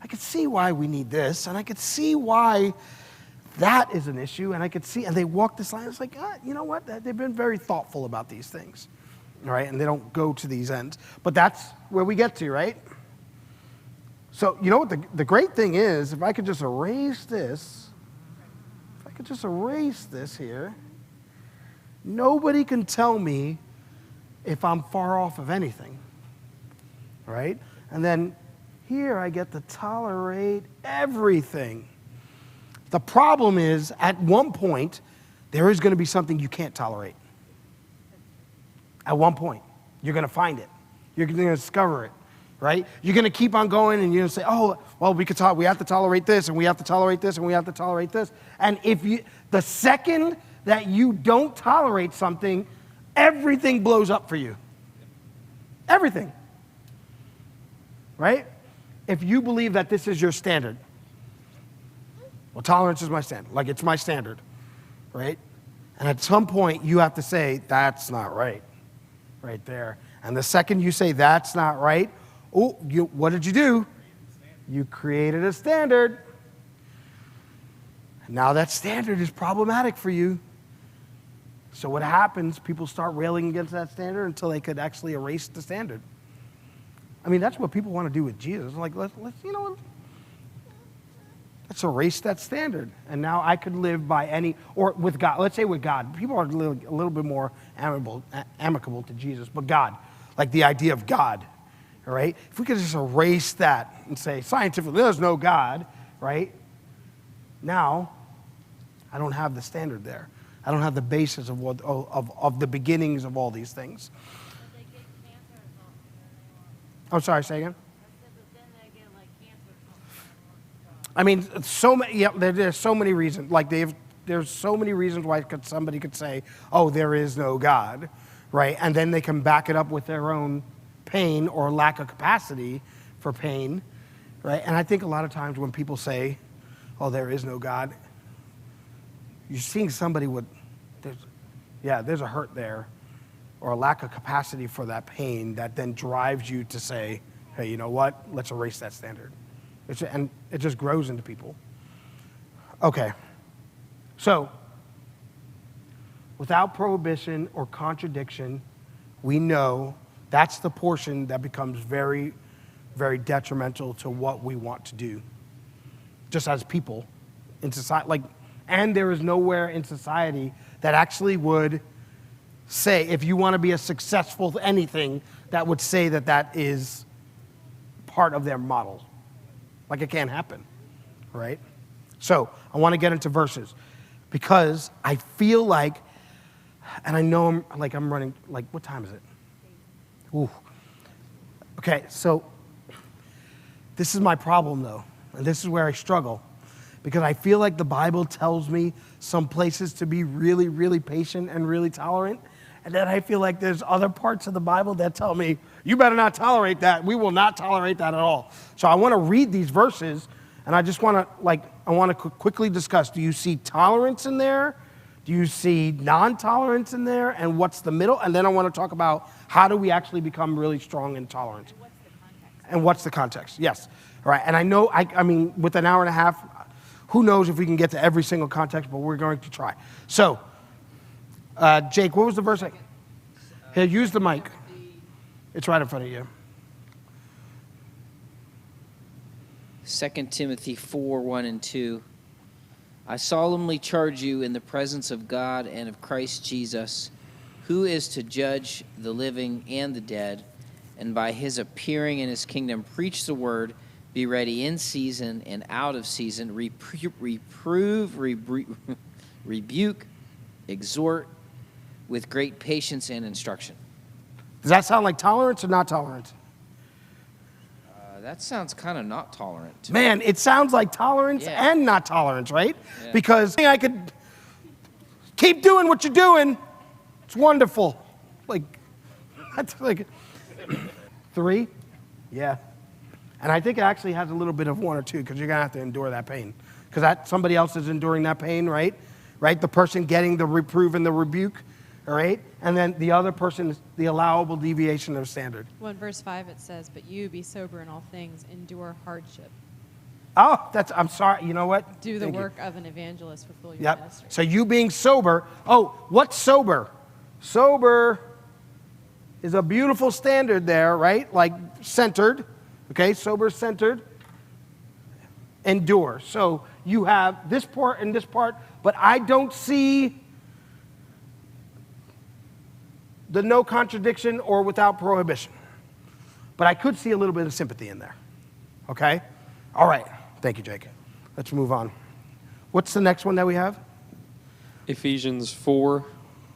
I could see why we need this, and I could see why that is an issue, and I could see, and they walk this line. It's like, you know what? They've been very thoughtful about these things, all right? And they don't go to these ends. But that's where we get to, right? So, you know what the great thing is, if I could just erase this, here, nobody can tell me if I'm far off of anything, right? And then here I get to tolerate everything. The problem is, at one point, there is going to be something you can't tolerate. At one point, you're going to find it. You're going to discover it, right? You're going to keep on going, and you're going to say, oh, well, we have to tolerate this, and we have to tolerate this, and we have to tolerate this. And the second that you don't tolerate something, everything blows up for you. Everything. Right? If you believe that this is your standard, well, tolerance is my standard. Like, it's my standard, right? And at some point, you have to say, that's not right there. And the second you say, that's not right, what did you do? You created a standard. Now that standard is problematic for you. So what happens, people start railing against that standard until they could actually erase the standard. I mean, that's what people want to do with Jesus. Like, let's erase that standard. And now I could live by or with God. Let's say with God. People are a little bit more amicable to Jesus. But God, like the idea of God, all right? If we could just erase that and say, scientifically, there's no God, right? Now, I don't have the standard there. I don't have the basis of what of the beginnings of all these things. But they get cancer or something. I'm sorry, say again? I said, but then they get like cancer or something. I mean, so many. Yeah, there's so many reasons. Like there's so many reasons why somebody could say, "Oh, there is no God," right? And then they can back it up with their own pain or lack of capacity for pain, right? And I think a lot of times when people say, "Oh, there is no God," you're seeing somebody with, there's a hurt there, or a lack of capacity for that pain that then drives you to say, "Hey, you know what? Let's erase that standard." And it just grows into people. Okay. So, without prohibition or contradiction, we know that's the portion that becomes very, very detrimental to what we want to do, just as people in society. And there is nowhere in society that actually would say, if you want to be a successful anything, that would say that that is part of their model. Like, it can't happen, right? So I want to get into verses because I feel like, and I know I'm running, what time is it? Ooh. Okay, so this is my problem, though, and this is where I struggle, because I feel like the Bible tells me some places to be really, really patient and really tolerant, and then I feel like there's other parts of the Bible that tell me, you better not tolerate that. We will not tolerate that at all. So I want to read these verses, and I just want to, quickly discuss, do you see tolerance in there? Do you see non-tolerance in there? And what's the middle? And then I want to talk about how do we actually become really strong and tolerant? And what's the context? Yes. All right. And I know, I mean, with an hour and a half, who knows if we can get to every single context, but we're going to try. So, Jake, what was the verse? Here, use the mic. It's right in front of you. 2 Timothy 4, 1 and 2. I solemnly charge you in the presence of God and of Christ Jesus, who is to judge the living and the dead, and by his appearing in his kingdom, preach the word, be ready in season and out of season, reprove, rebuke, exhort with great patience and instruction. Does that sound like tolerance or not tolerant? That sounds kind of not tolerant. Man, it sounds like tolerance and not tolerance, right? Yeah. Because I could keep doing what you're doing. It's wonderful. That's like 3? Yeah. And I think it actually has a little bit of 1 or 2 because you're going to have to endure that pain. Because somebody else is enduring that pain, right? Right? The person getting the reproof and the rebuke, all right? And then the other person is the allowable deviation of standard. Well, in verse 5 it says, but you be sober in all things, endure hardship. Oh, I'm sorry. You know what? Do the Thank you. work of an evangelist, fulfill your Yep. ministry. So you being sober. Oh, what's sober? Sober is a beautiful standard there, right? Like centered. Okay, sober, centered. Endure. So you have this part and this part, but I don't see the no contradiction or without prohibition. But I could see a little bit of sympathy in there. Okay? All right. Thank you, Jake. Let's move on. What's the next one that we have? Ephesians 4,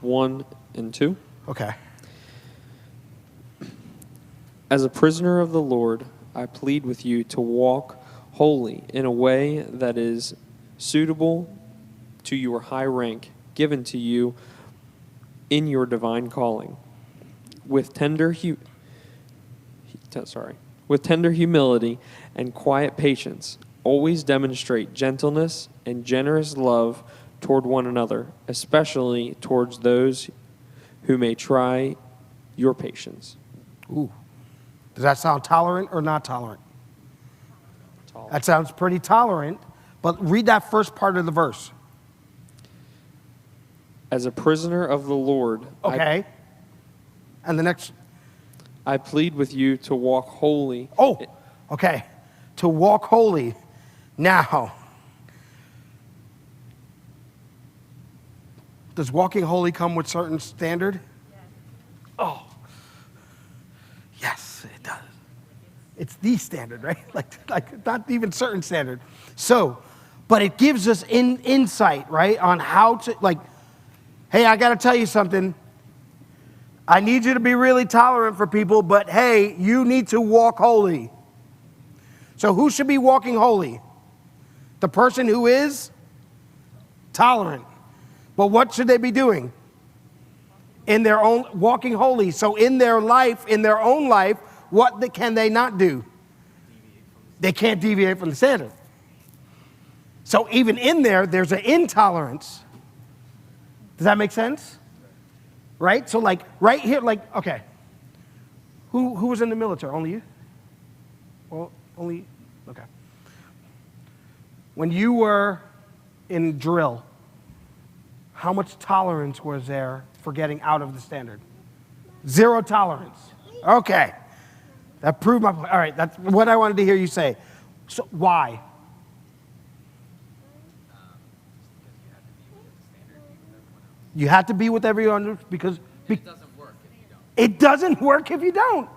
1 and 2. Okay. As a prisoner of the Lord, I plead with you to walk holy in a way that is suitable to your high rank given to you in your divine calling, with tender humility and quiet patience. Always demonstrate gentleness and generous love toward one another, especially towards those who may try your patience. Ooh. Does that sound tolerant or not tolerant? Tolerant. That sounds pretty tolerant, but read that first part of the verse. As a prisoner of the Lord, Okay. And the next. I plead with you to walk holy. Oh, okay. To walk holy. Now, does walking holy come with certain standard? Oh. It's the standard, right? Like not even certain standard. So, but it gives us insight, right, on how to, like, hey, I got to tell you something. I need you to be really tolerant for people, but hey, you need to walk holy. So who should be walking holy? The person who is tolerant. But what should they be doing? In their own, walking holy. So in their life, in their own life, what can they not do? They can't deviate from the standard. So even in there, there's an intolerance. Does that make sense? Right? So like right here, like, okay. Who was in the military? Only you? Well, only, okay. When you were in drill, how much tolerance was there for getting out of the standard? 0 tolerance. Okay. That proved my point. All right, that's what I wanted to hear you say. So why? You had to be with everyone else because It doesn't work if you don't. it doesn't work if you don't.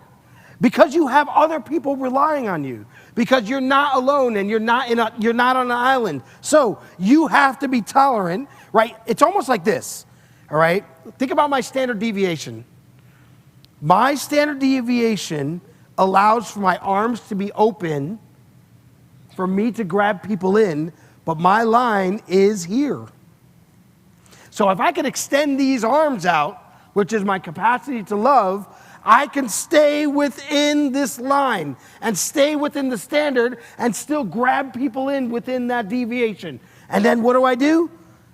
Because you have other people relying on you. Because you're not alone and you're not on an island. So you have to be tolerant, right? It's almost like this, all right? Think about my standard deviation. My standard deviation allows for my arms to be open for me to grab people in, but my line is here. So if I can extend these arms out, which is my capacity to love, I can stay within this line and stay within the standard and still grab people in within that deviation. And then what do?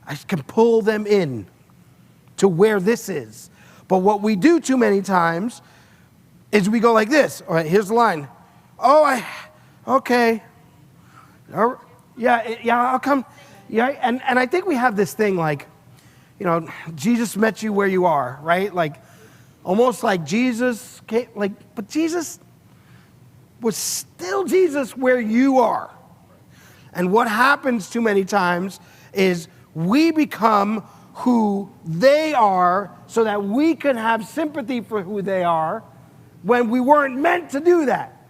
I can pull them in to where this is. But what we do too many times is we go like this. All right, here's the line. Oh, okay. Yeah, I'll come. Yeah, and I think we have this thing like, you know, Jesus met you where you are, right? Like, almost like Jesus came, like, but Jesus was still Jesus where you are. And what happens too many times is we become who they are so that we can have sympathy for who they are when we weren't meant to do that.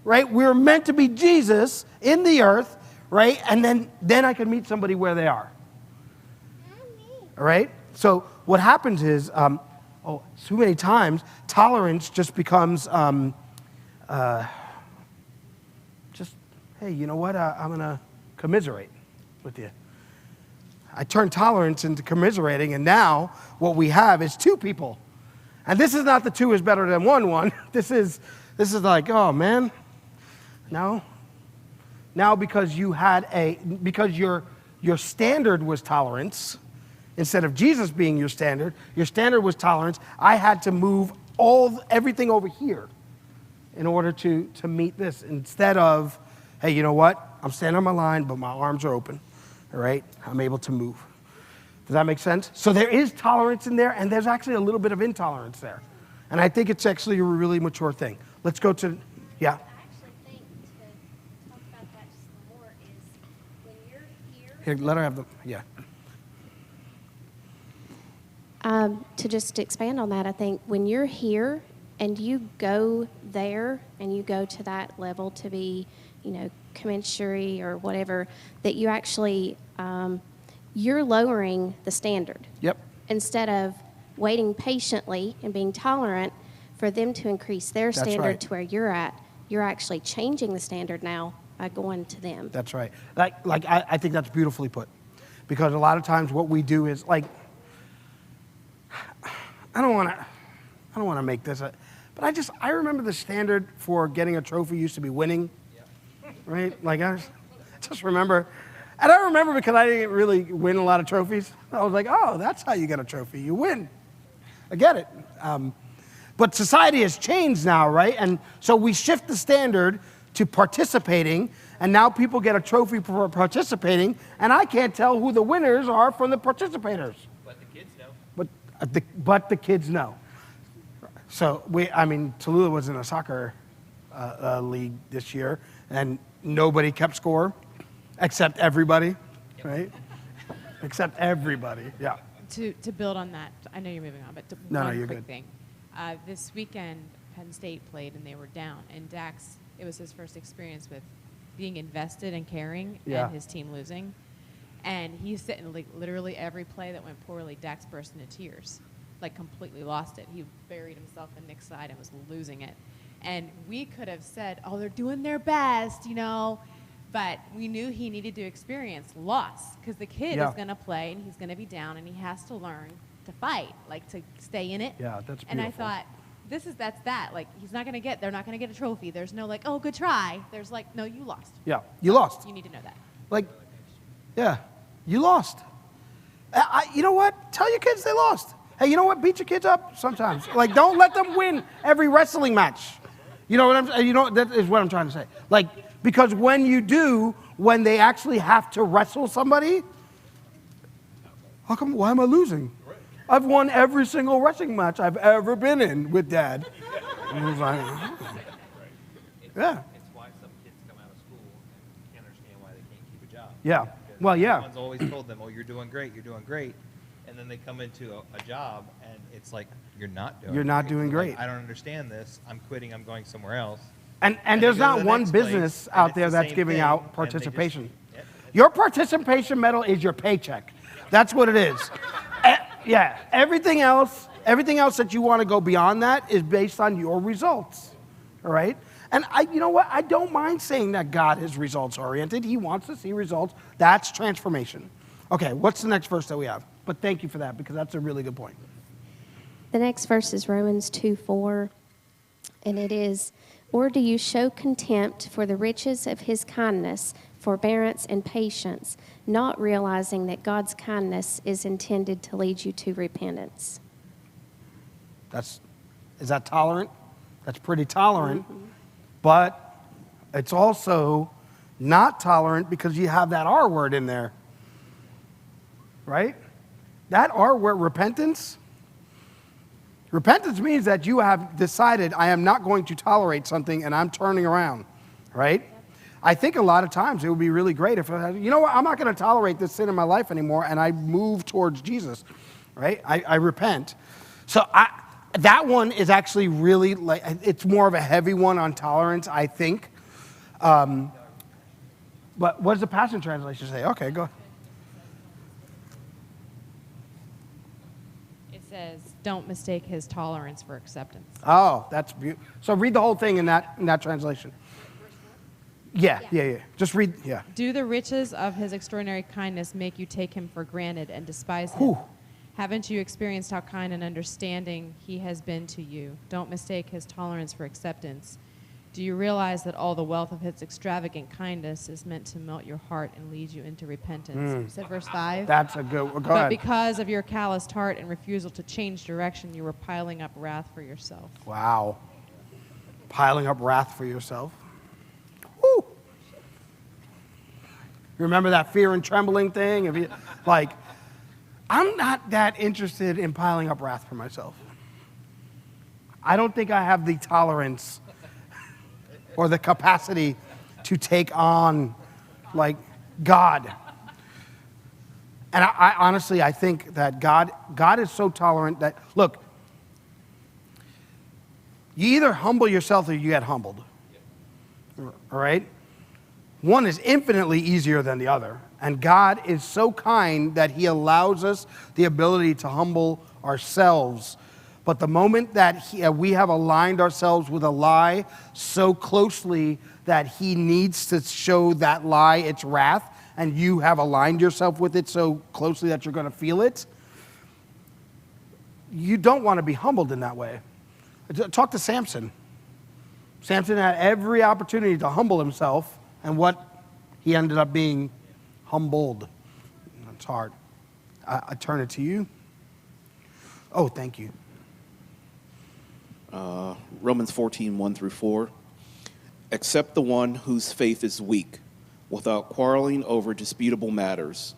Right? We were meant to be Jesus in the earth, right? And then I can meet somebody where they are. All right? So what happens is, too many times, tolerance just becomes just, hey, you know what? I'm going to commiserate with you. I turn tolerance into commiserating, and now what we have is 2 people. And this is not the 2 is better than one. This is like, oh, man. No. Now because because your standard was tolerance, instead of Jesus being your standard was tolerance. I had to move everything over here in order to meet this, instead of, hey, you know what? I'm standing on my line, but my arms are open, all right? I'm able to move. Does that make sense? So there is tolerance in there, and there's actually a little bit of intolerance there. And I think it's actually a really mature thing. Let's go to, yeah. I actually think to talk about that just more is when you're here. Here, let her have the, yeah. To just expand on that, I think when you're here and you go there and you go to that level to be, you know, commensurate or whatever, that you actually, you're lowering the standard. Yep. Instead of waiting patiently and being tolerant for them to increase their That's standard right. to where you're at, you're actually changing the standard now by going to them. That's right. I think that's beautifully put. Because a lot of times what we do is, like, I don't want to make this, but I remember the standard for getting a trophy used to be winning, right? Like, I just remember, and I remember because I didn't really win a lot of trophies. I was like, oh, that's how you get a trophy. You win. I get it. But society has changed now, right? And so we shift the standard to participating, and now people get a trophy for participating, and I can't tell who the winners are from the participators. But the kids know. But the kids know. So Tallulah was in a soccer league this year, and nobody kept score, except everybody, right? Except everybody, yeah. To build on that, I know you're moving on, but No, one you're quick good. thing. This weekend, Penn State played and they were down. And Dax, it was his first experience with being invested and caring Yeah. and his team losing. And he's sitting like literally every play that went poorly, Dax burst into tears, like completely lost it. He buried himself in Nick's side and was losing it. And we could have said, oh, they're doing their best, you know, but we knew he needed to experience loss because the kid Yeah. is going to play and he's going to be down and he has to learn to fight, like to stay in it. Yeah, that's And I beautiful. thought, that's that. Like, they're not going to get a trophy. There's no like, oh, good try. There's like, no, you lost. Yeah, you lost. You need to know that. Like, yeah, you lost. You know what? Tell your kids they lost. Hey, you know what? Beat your kids up sometimes. Like, don't let them win every wrestling match. You know what that is what I'm trying to say. Like, because when you do, when they actually have to wrestle somebody, why am I losing? I've won every single wrestling match I've ever been in with Dad. And I was like, oh. Yeah, It's why some kids come out of school and can't understand why they can't keep a job. yeah. Because Well, yeah. Everyone's always told them, oh, you're doing great, you're doing great. And then they come into a job and it's like, you're not doing You're not great. doing Like, great. I don't understand this. I'm quitting. I'm going somewhere else. And they there's go to not the one next place, business and out it's there the that's same giving thing, out and they just- participation. Yep. Your participation medal is your paycheck. That's what it is. Yeah, everything else that you want to go beyond that is based on your results. All right? And you know what? I don't mind saying that God is results oriented. He wants to see results. That's transformation. Okay, what's the next verse that we have? But thank you for that because that's a really good point. The next verse is Romans 2:4, and it is, or do you show contempt for the riches of his kindness, forbearance, and patience, not realizing that God's kindness is intended to lead you to repentance? Is that tolerant? That's pretty tolerant. But it's also not tolerant because you have that R word in there. Right? That R word, repentance. Repentance means that you have decided, I am not going to tolerate something and I'm turning around. Right? I think a lot of times it would be really great if I had, you know what, I'm not going to tolerate this sin in my life anymore and I move towards Jesus. Right? I repent. So that one is actually really, like, it's more of a heavy one on tolerance, I think. But what does the Passion Translation say? Okay, go. It says, don't mistake his tolerance for acceptance. Oh, that's beautiful. So read the whole thing in that translation. Yeah. Just read, yeah. Do the riches of his extraordinary kindness make you take him for granted and despise him? Whew. Haven't you experienced how kind and understanding he has been to you? Don't mistake his tolerance for acceptance. Do you realize that all the wealth of his extravagant kindness is meant to melt your heart and lead you into repentance? Is that verse 5? That's a good one. Go But ahead. because of your calloused heart and refusal to change direction, you were piling up wrath for yourself. Wow. Piling up wrath for yourself. Woo. Remember that fear and trembling thing? If you, like, I'm not that interested in piling up wrath for myself. I don't think I have the tolerance or the capacity to take on, like, God. And I honestly, I think that God is so tolerant that, look, you either humble yourself or you get humbled. All right? One is infinitely easier than the other. And God is so kind that he allows us the ability to humble ourselves. But the moment that we have aligned ourselves with a lie so closely that he needs to show that lie its wrath, and you have aligned yourself with it so closely that you're going to feel it, you don't want to be humbled in that way. Talk to Samson. Samson had every opportunity to humble himself, and what he ended up being humbled. That's hard. I turn it to you. Oh, thank you. Romans 14:1-4. Accept the one whose faith is weak, without quarreling over disputable matters.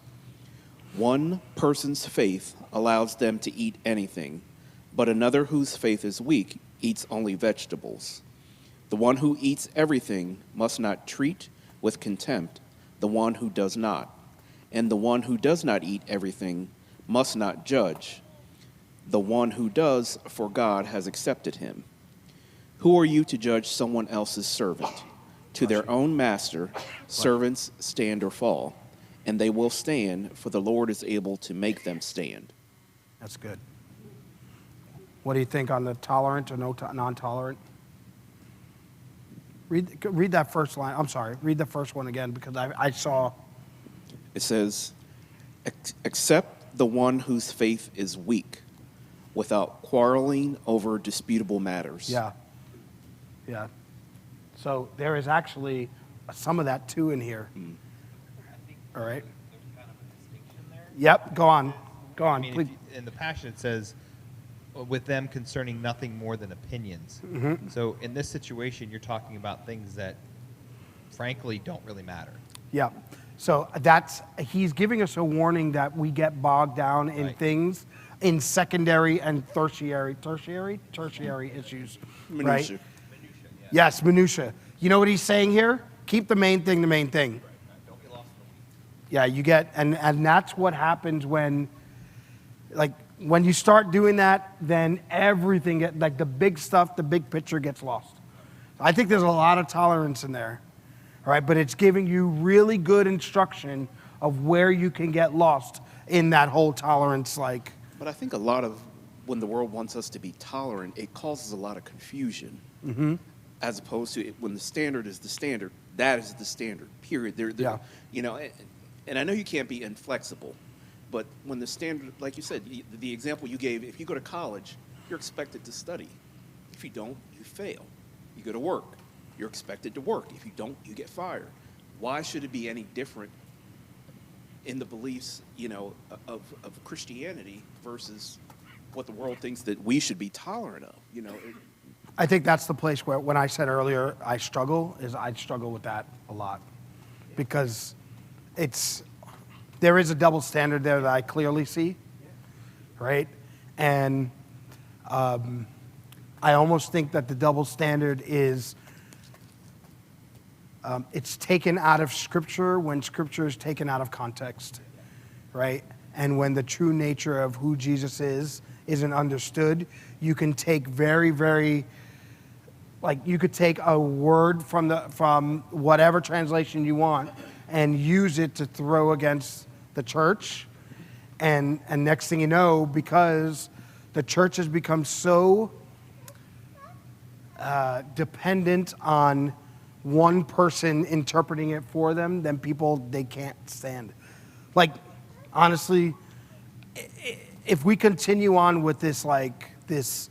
One person's faith allows them to eat anything, but another whose faith is weak eats only vegetables. The one who eats everything must not treat with contempt the one who does not, and the one who does not eat everything must not judge the one who does, for God has accepted him. Who are you to judge someone else's servant? To their own master, servants stand or fall, and they will stand, for the Lord is able to make them stand. That's good. What do you think on the tolerant or non-tolerant? Read that first line. I'm sorry. Read the first one again because I saw. It says, accept the one whose faith is weak, without quarreling over disputable matters. Yeah. Yeah. So there is actually some of that too in here. All right. There's kind of a distinction there. Yep. Go on. Go I on. mean, Please. in the Passion it says, with them concerning nothing more than opinions. Mm-hmm. So in this situation, you're talking about things that, frankly, don't really matter. Yeah. So he's giving us a warning that we get bogged down in Right. things, in secondary and tertiary issues. Minutia. Right? Yes, minutia. You know what he's saying here? Keep the main thing the main thing. Don't get lost in the weeds. Yeah, you get, and that's what happens when you start doing that, then everything like the big stuff, the big picture gets lost. I think there's a lot of tolerance in there, all right? But it's giving you really good instruction of where you can get lost in that whole tolerance, like. But I think a lot of when the world wants us to be tolerant, it causes a lot of confusion. Mm-hmm. As opposed to when the standard is the standard, that is the standard, period. Yeah. You know, and I know you can't be inflexible, but when the standard, like you said, the example you gave, if you go to college, you're expected to study. If you don't, you fail. You go to work, you're expected to work. If you don't, you get fired. Why should it be any different in the beliefs, you know, of Christianity versus what the world thinks that we should be tolerant of? You know. I think that's the place where, when I said earlier, I struggle with that a lot. Because there is a double standard there that I clearly see, right? And I almost think that the double standard is, it's taken out of Scripture when Scripture is taken out of context, right? And when the true nature of who Jesus isn't understood, you can take very, very, you could take a word from whatever translation you want and use it to throw against the church. And next thing you know, because the church has become so dependent on one person interpreting it for them, then they can't stand. Honestly, if we continue on with this, this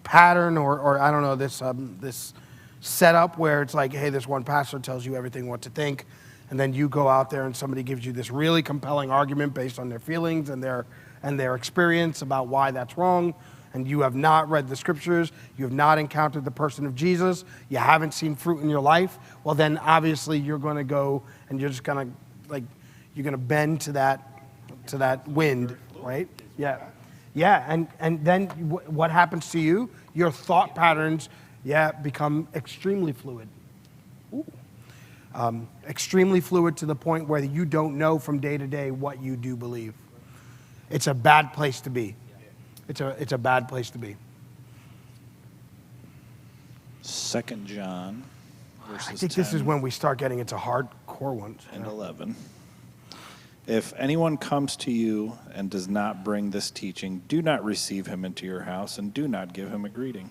pattern or I don't know, this setup where it's like, hey, this one pastor tells you everything what to think, and then you go out there and somebody gives you this really compelling argument based on their feelings and their experience about why that's wrong, and you have not read the Scriptures, you have not encountered the person of Jesus, you haven't seen fruit in your life, well then obviously you're going to go and you're just going to you're going to bend to that wind, right? Yeah. Yeah, and then what happens to you? Your thought patterns, become extremely fluid. Extremely fluid to the point where you don't know from day to day what you do believe. It's a bad place to be. It's a bad place to be. 2 John, verses I think this 10 is when we start getting into hardcore ones. and 11. If anyone comes to you and does not bring this teaching, do not receive him into your house and do not give him a greeting.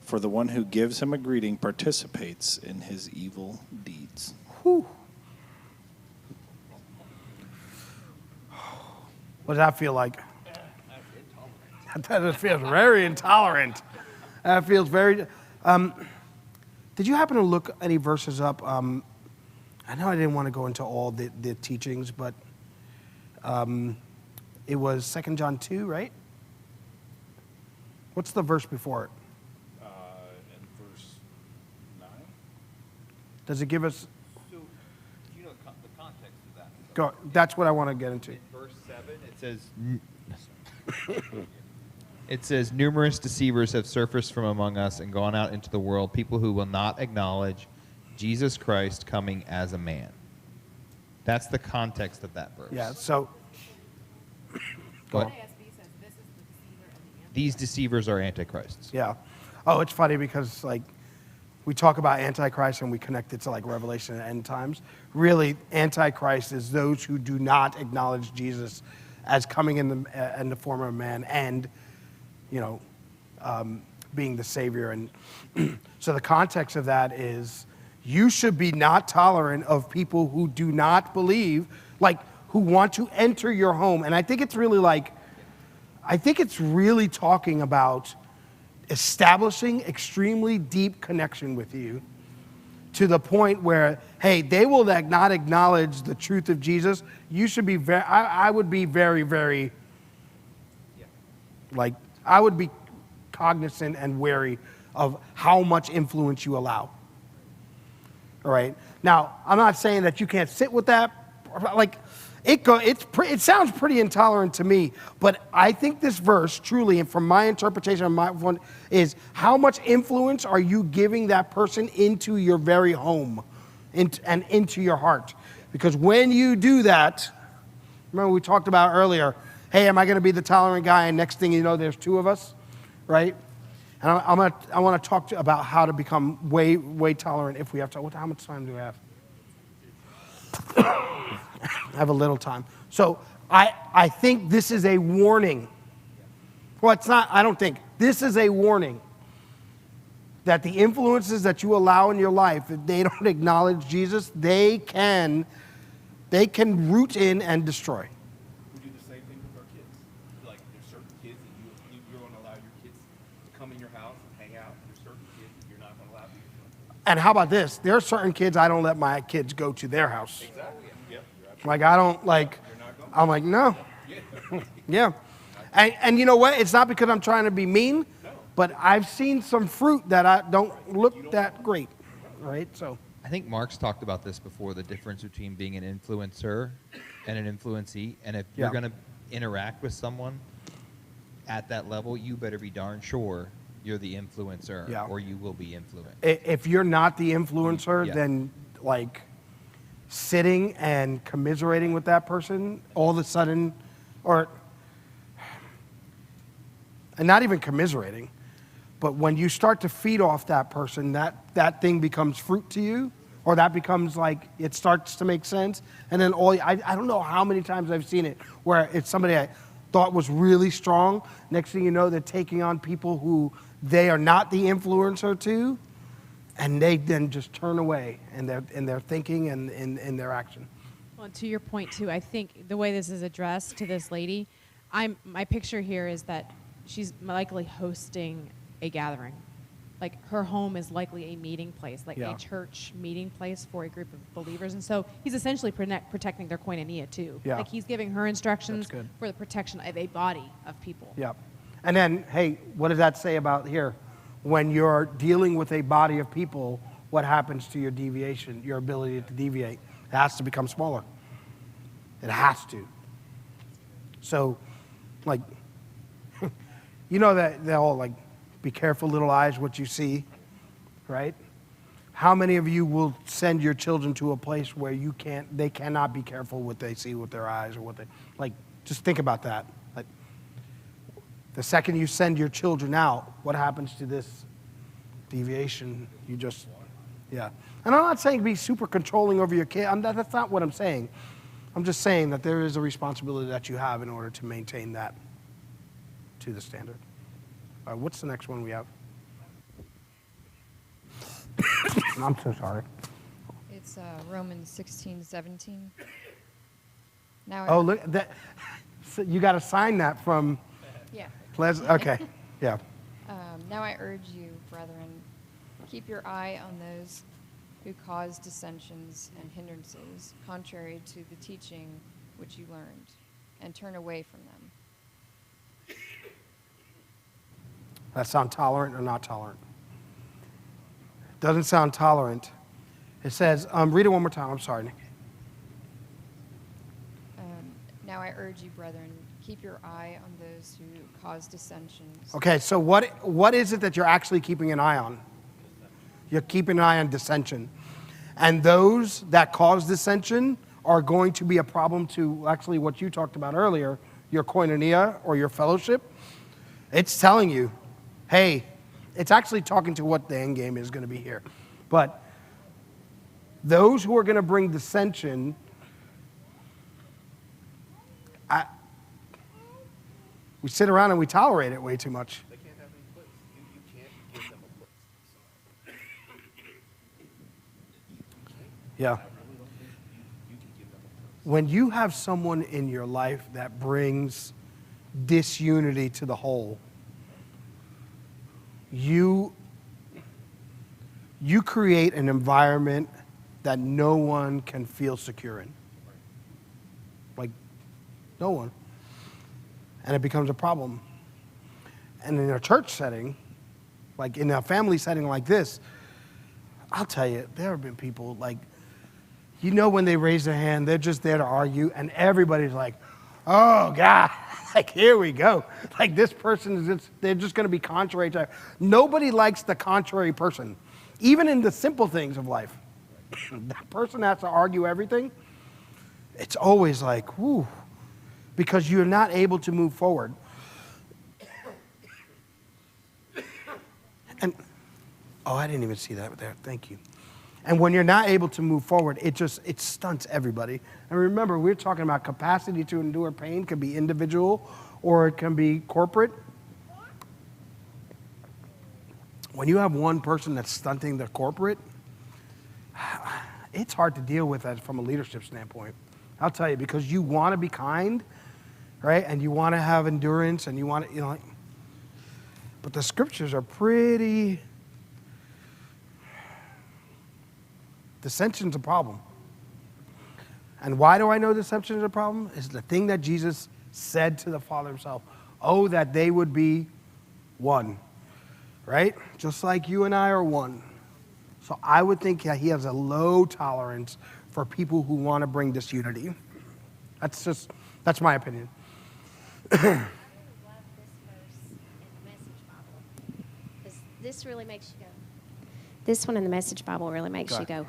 For the one who gives him a greeting participates in his evil deeds. Whew. What does that feel like? That feels very intolerant. That feels very... did you happen to look any verses up? I know I didn't want to go into all the teachings, but it was 2 John 2, right? What's the verse before it? In verse 9? Does it give us... So, you know the context of that? Go, that's what I want to get into. In verse 7, it says, numerous deceivers have surfaced from among us and gone out into the world, people who will not acknowledge Jesus Christ coming as a man. That's the context of that verse. Yeah, so... Go ahead. NASB says this is the deceiver and the These deceivers are antichrists. Yeah. Oh, it's funny because like we talk about Antichrist and we connect it to like Revelation and end times. Really, Antichrist is those who do not acknowledge Jesus as coming in the form of a man and, being the Savior. And so the context of that is you should be not tolerant of people who do not believe, like who want to enter your home. And I think it's really talking about establishing extremely deep connection with you to the point where, hey, they will not acknowledge the truth of Jesus. You should be I would be very, very, I would be cognizant and wary of how much influence you allow. All right. Now, I'm not saying that you can't sit with that. Like, it sounds pretty intolerant to me, but I think this verse truly, and from my interpretation of my one, is how much influence are you giving that person into your very home and into your heart? Because when you do that, remember we talked about earlier, hey, am I going to be the tolerant guy? And next thing you know, there's two of us, right? And I want to talk about how to become way, way tolerant if we have to. How much time do we have? I have a little time. So I think this is a warning. Well, it's not, I don't think. This is a warning that the influences that you allow in your life, if they don't acknowledge Jesus, they can root in and destroy. We do the same thing with our kids. Like, there's certain kids that you're going to allow your kids to come in your house and hang out. There's certain kids that you're not going to allow to. And how about this? There are certain kids I don't let my kids go to their house. Exactly. Yep. Like, I don't, like, I'm like, no. Yeah. And you know what? It's not because I'm trying to be mean, but I've seen some fruit that I don't look that great, right? So I think Mark's talked about this before, the difference between being an influencer and an influencee. And if you're going to interact with someone at that level, you better be darn sure you're the influencer or you will be influenced. If you're not the influencer, then like sitting and commiserating with that person all of a sudden, and not even commiserating, but when you start to feed off that person, that thing becomes fruit to you, or that becomes like, it starts to make sense. And then I don't know how many times I've seen it where it's somebody I thought was really strong. Next thing you know, they're taking on people who they are not the influencer to, and they then just turn away in their thinking and in their action. Well, to your point too, I think the way this is addressed to this lady, my picture here is that she's likely hosting a gathering. Like, her home is likely a meeting place, like a church meeting place for a group of believers. And so he's essentially protecting their koinonia too. Yeah. Like, he's giving her instructions for the protection of a body of people. Yeah. And then, hey, what does that say about here? When you're dealing with a body of people, what happens to your deviation, your ability to deviate? It has to become smaller. It has to. So, like, you know that they're all like, be careful, little eyes, what you see, right? How many of you will send your children to a place where they cannot be careful what they see with their eyes, or what they, like, just think about that. Like, the second you send your children out, what happens to this deviation? And I'm not saying be super controlling over your kid. That's not what I'm saying. I'm just saying that there is a responsibility that you have in order to maintain that to the standard. What's the next one we have? I'm so sorry. It's Romans 16:17. Now. Oh, look that! So you got to sign that from. Yeah. Okay. Yeah. Now I urge you, brethren, keep your eye on those who cause dissensions and hindrances, contrary to the teaching which you learned, and turn away from them. That sound tolerant or not tolerant? Doesn't sound tolerant. It says, read it one more time. I'm sorry, Nick. Now I urge you, brethren, keep your eye on those who cause dissensions. Okay, so what is it that you're actually keeping an eye on? You're keeping an eye on dissension. And those that cause dissension are going to be a problem to actually what you talked about earlier, your koinonia or your fellowship. It's telling you, hey, it's actually talking to what the end game is going to be here. But those who are going to bring dissension, we sit around and we tolerate it way too much. They can't have any place. You can't give them a place. Yeah. When you have someone in your life that brings disunity to the whole, you create an environment that no one can feel secure in. Like, no one. And it becomes a problem. And in a church setting, like in a family setting like this, I'll tell you, there have been people like, you know, when they raise their hand, they're just there to argue, and everybody's like, oh, God, like, here we go. Like, this person is just, they're just going to be contrary to. Nobody likes the contrary person, even in the simple things of life. That person has to argue everything. It's always like, whoo, because you're not able to move forward. And, oh, I didn't even see that there. Thank you. And when you're not able to move forward, it stunts everybody. And remember, we're talking about capacity to endure pain. It can be individual or it can be corporate. When you have one person that's stunting the corporate, it's hard to deal with that from a leadership standpoint. I'll tell you, because you want to be kind, right? And you want to have endurance and you want to, like, but the scriptures are pretty. Dissension's a problem. And why do I know dissension is a problem? It's the thing that Jesus said to the Father himself. Oh, that they would be one, right? Just like you and I are one. So I would think that he has a low tolerance for people who want to bring disunity. That's my opinion. I really love this verse in the Message Bible, because this really makes you go. This one in the Message Bible really makes you go,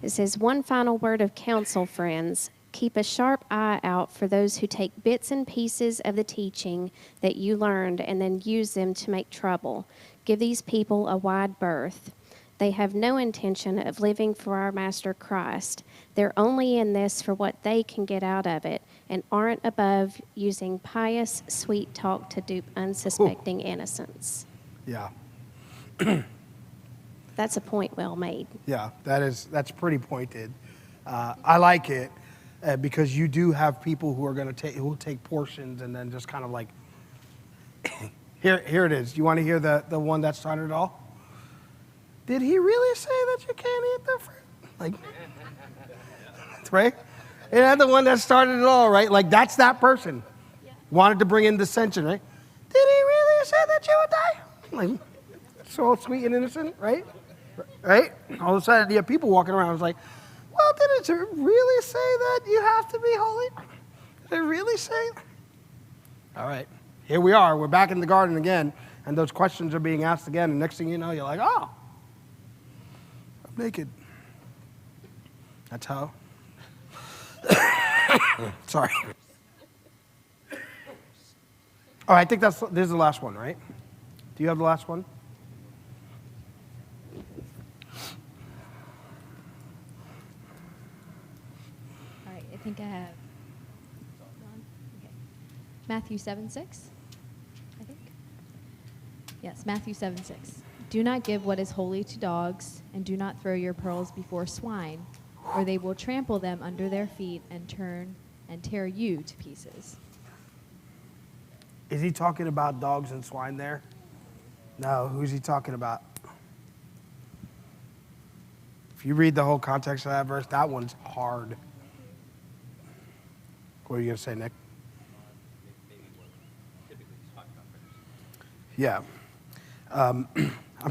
It says, one final word of counsel, friends. Keep a sharp eye out for those who take bits and pieces of the teaching that you learned and then use them to make trouble. Give these people a wide berth. They have no intention of living for our Master Christ. They're only in this for what they can get out of it and aren't above using pious, sweet talk to dupe unsuspecting innocents. Yeah. That's a point well made. Yeah, that's pretty pointed. I like it because you do have people who are going to who will take portions and then just kind of like, here it is. You want to hear the one that started it all? Did he really say that you can't eat the fruit? Like, right? Isn't that the one that started it all, right? Like, that's that person. Yeah. Wanted to bring in dissension, right? Did he really say that you would die? Like, so sweet and innocent, right? Right? All of a sudden, you have people walking around. It's like, well, did it really say that you have to be holy? Did it really say? All right. Here we are. We're back in the garden again, and those questions are being asked again. And next thing you know, you're like, oh, I'm naked. That's how. Sorry. Oh, I think this is the last one, right? Do you have the last one? I think I have Matthew 7:6, I think. Yes, Matthew 7:6. Do not give what is holy to dogs, and do not throw your pearls before swine, or they will trample them under their feet and turn and tear you to pieces. Is he talking about dogs and swine there? No, who's he talking about? If you read the whole context of that verse, that one's hard. What are you going to say, Nick? Yeah. I'm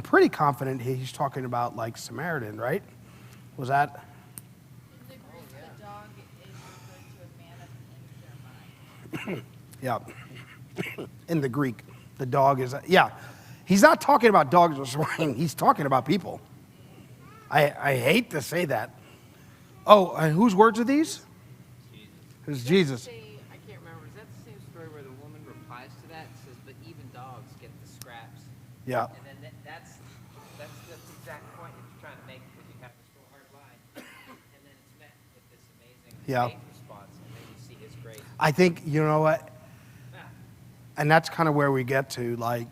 pretty confident he's talking about, like, Samaritan, right? Was that? In the Greek, the dog is referred to a man of Yeah. In the Greek, the dog is, yeah. He's not talking about dogs or swine. He's talking about people. I hate to say that. Oh, and whose words are these? It's Jesus. I can't remember. Is that the same story where the woman replies to that and says, but even dogs get the scraps Yeah. And then that's the exact point that you're trying to make when you have this real hard line, and then it's met with this amazing Yeah. faith response, and then you see His grace. I think, you know what? And that's kind of where we get to, like,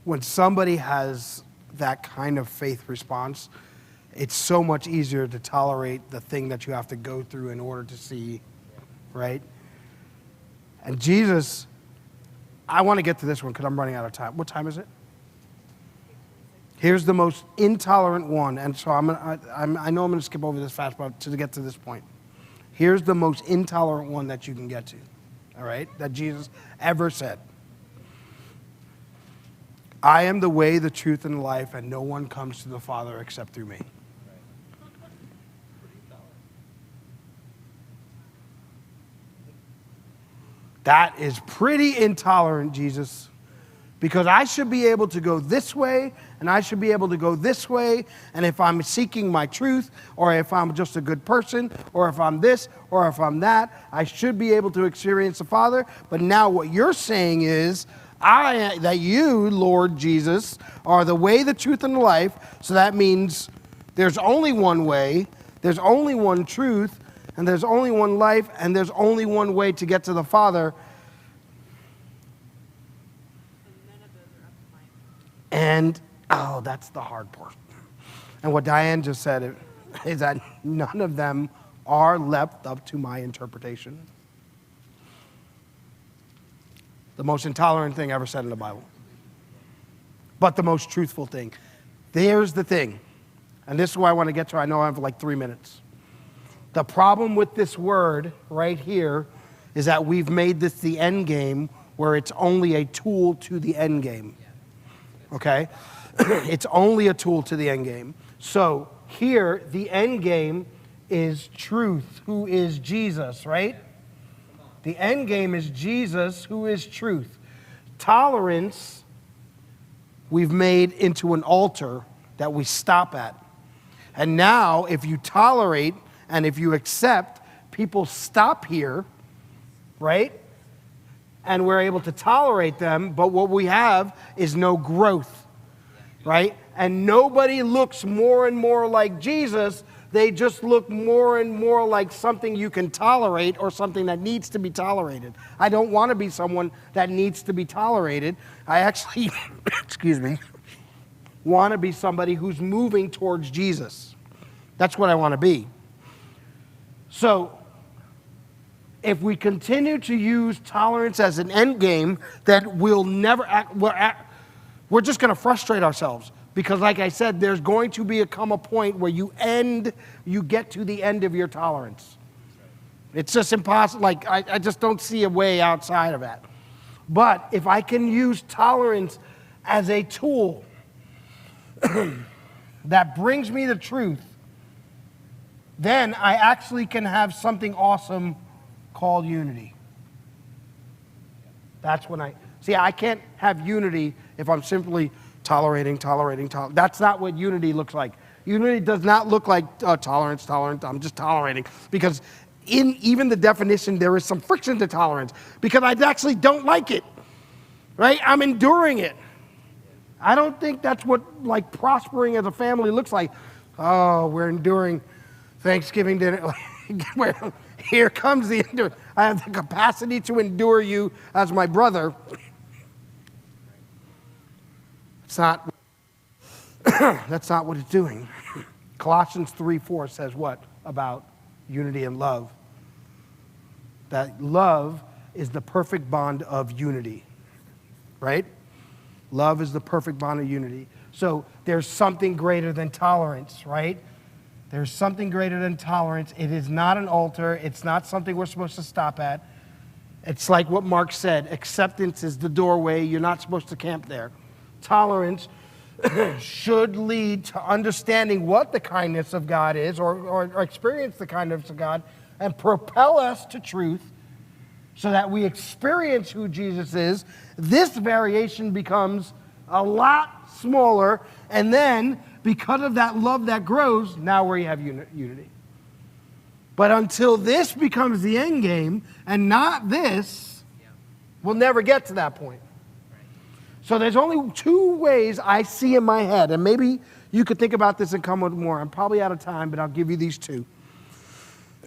when somebody has that kind of faith response, it's so much easier to tolerate the thing that you have to go through in order to see, right? And Jesus, I want to get to this one because I'm running out of time. What time is it? Here's the most intolerant one, and so I know I'm going to skip over this fast, but to get to this point. Here's the most intolerant one that you can get to, all right, that Jesus ever said. I am the way, the truth, and the life, and no one comes to the Father except through me. That is pretty intolerant, Jesus, because I should be able to go this way, and I should be able to go this way, and if I'm seeking my truth, or if I'm just a good person, or if I'm this, or if I'm that, I should be able to experience the Father. But now what you're saying is, that you, Lord Jesus, are the way, the truth, and the life, so that means there's only one way, there's only one truth, and there's only one life, and there's only one way to get to the Father. And, oh, that's the hard part. And what Diane just said is that none of them are left up to my interpretation. The most intolerant thing ever said in the Bible. But the most truthful thing. There's the thing. And this is what I want to get to. I know I have like 3 minutes. The problem with this word right here is that we've made this the end game where it's only a tool to the end game. Okay? It's only a tool to the end game. So here, the end game is truth, who is Jesus, right? The end game is Jesus, who is truth. Tolerance, we've made into an altar that we stop at. And now, if you tolerate and if you accept, people stop here, right? And we're able to tolerate them, but what we have is no growth, right? And nobody looks more and more like Jesus. They just look more and more like something you can tolerate or something that needs to be tolerated. I don't want to be someone that needs to be tolerated. I actually, excuse me, want to be somebody who's moving towards Jesus. That's what I want to be. So, if we continue to use tolerance as an end game, then we'll never we're just going to frustrate ourselves. Because like I said, there's going to come a point where you get to the end of your tolerance. It's just impossible. Like, I just don't see a way outside of that. But if I can use tolerance as a tool that brings me the truth, then I actually can have something awesome called unity. That's when I can't have unity if I'm simply tolerating. That's not what unity looks like. Unity does not look like tolerance, I'm just tolerating. Because in even the definition, there is some friction to tolerance. Because I actually don't like it, right? I'm enduring it. I don't think that's what like prospering as a family looks like. Oh, we're enduring Thanksgiving dinner. Here comes the endurance. I have the capacity to endure you as my brother. That's not what it's doing. Colossians 3:4 says what about unity and love? That love is the perfect bond of unity, right? Love is the perfect bond of unity. So there's something greater than tolerance, right? There's something greater than tolerance. It is not an altar. It's not something we're supposed to stop at. It's like what Mark said. Acceptance is the doorway. You're not supposed to camp there. Tolerance should lead to understanding what the kindness of God is or experience the kindness of God and propel us to truth so that we experience who Jesus is. This variation becomes a lot smaller, and then because of that love that grows, now we have unity. But until this becomes the end game and not this, we'll never get to that point. So there's only two ways I see in my head, and maybe you could think about this and come with more. I'm probably out of time, but I'll give you these two.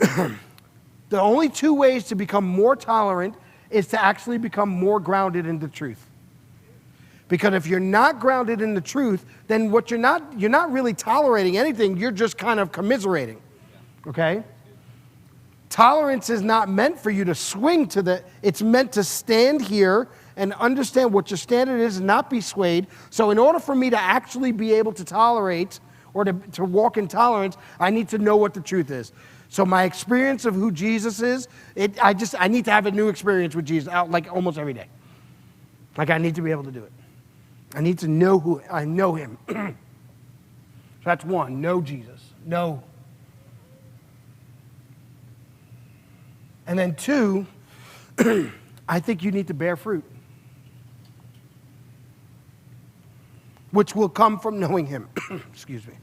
The only two ways to become more tolerant is to actually become more grounded in the truth. Because if you're not grounded in the truth, then you're not really tolerating anything, you're just kind of commiserating. Okay? Tolerance is not meant for you to swing it's meant to stand here and understand what your standard is and not be swayed. So in order for me to actually be able to tolerate or to walk in tolerance, I need to know what the truth is. So my experience of who Jesus is, I need to have a new experience with Jesus like almost every day. Like I need to be able to do it. I need to know I know him. So that's one, know Jesus. Know. And then two, I think you need to bear fruit, which will come from knowing him. Excuse me.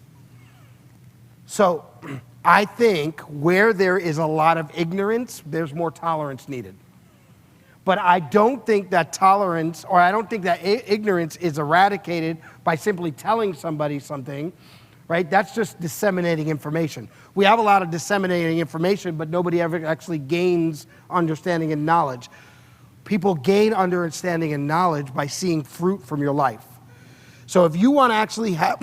So I think where there is a lot of ignorance, there's more tolerance needed. But I don't think that tolerance, or I don't think that ignorance is eradicated by simply telling somebody something, right? That's just disseminating information. We have a lot of disseminating information, but nobody ever actually gains understanding and knowledge. People gain understanding and knowledge by seeing fruit from your life. So if you want to actually have,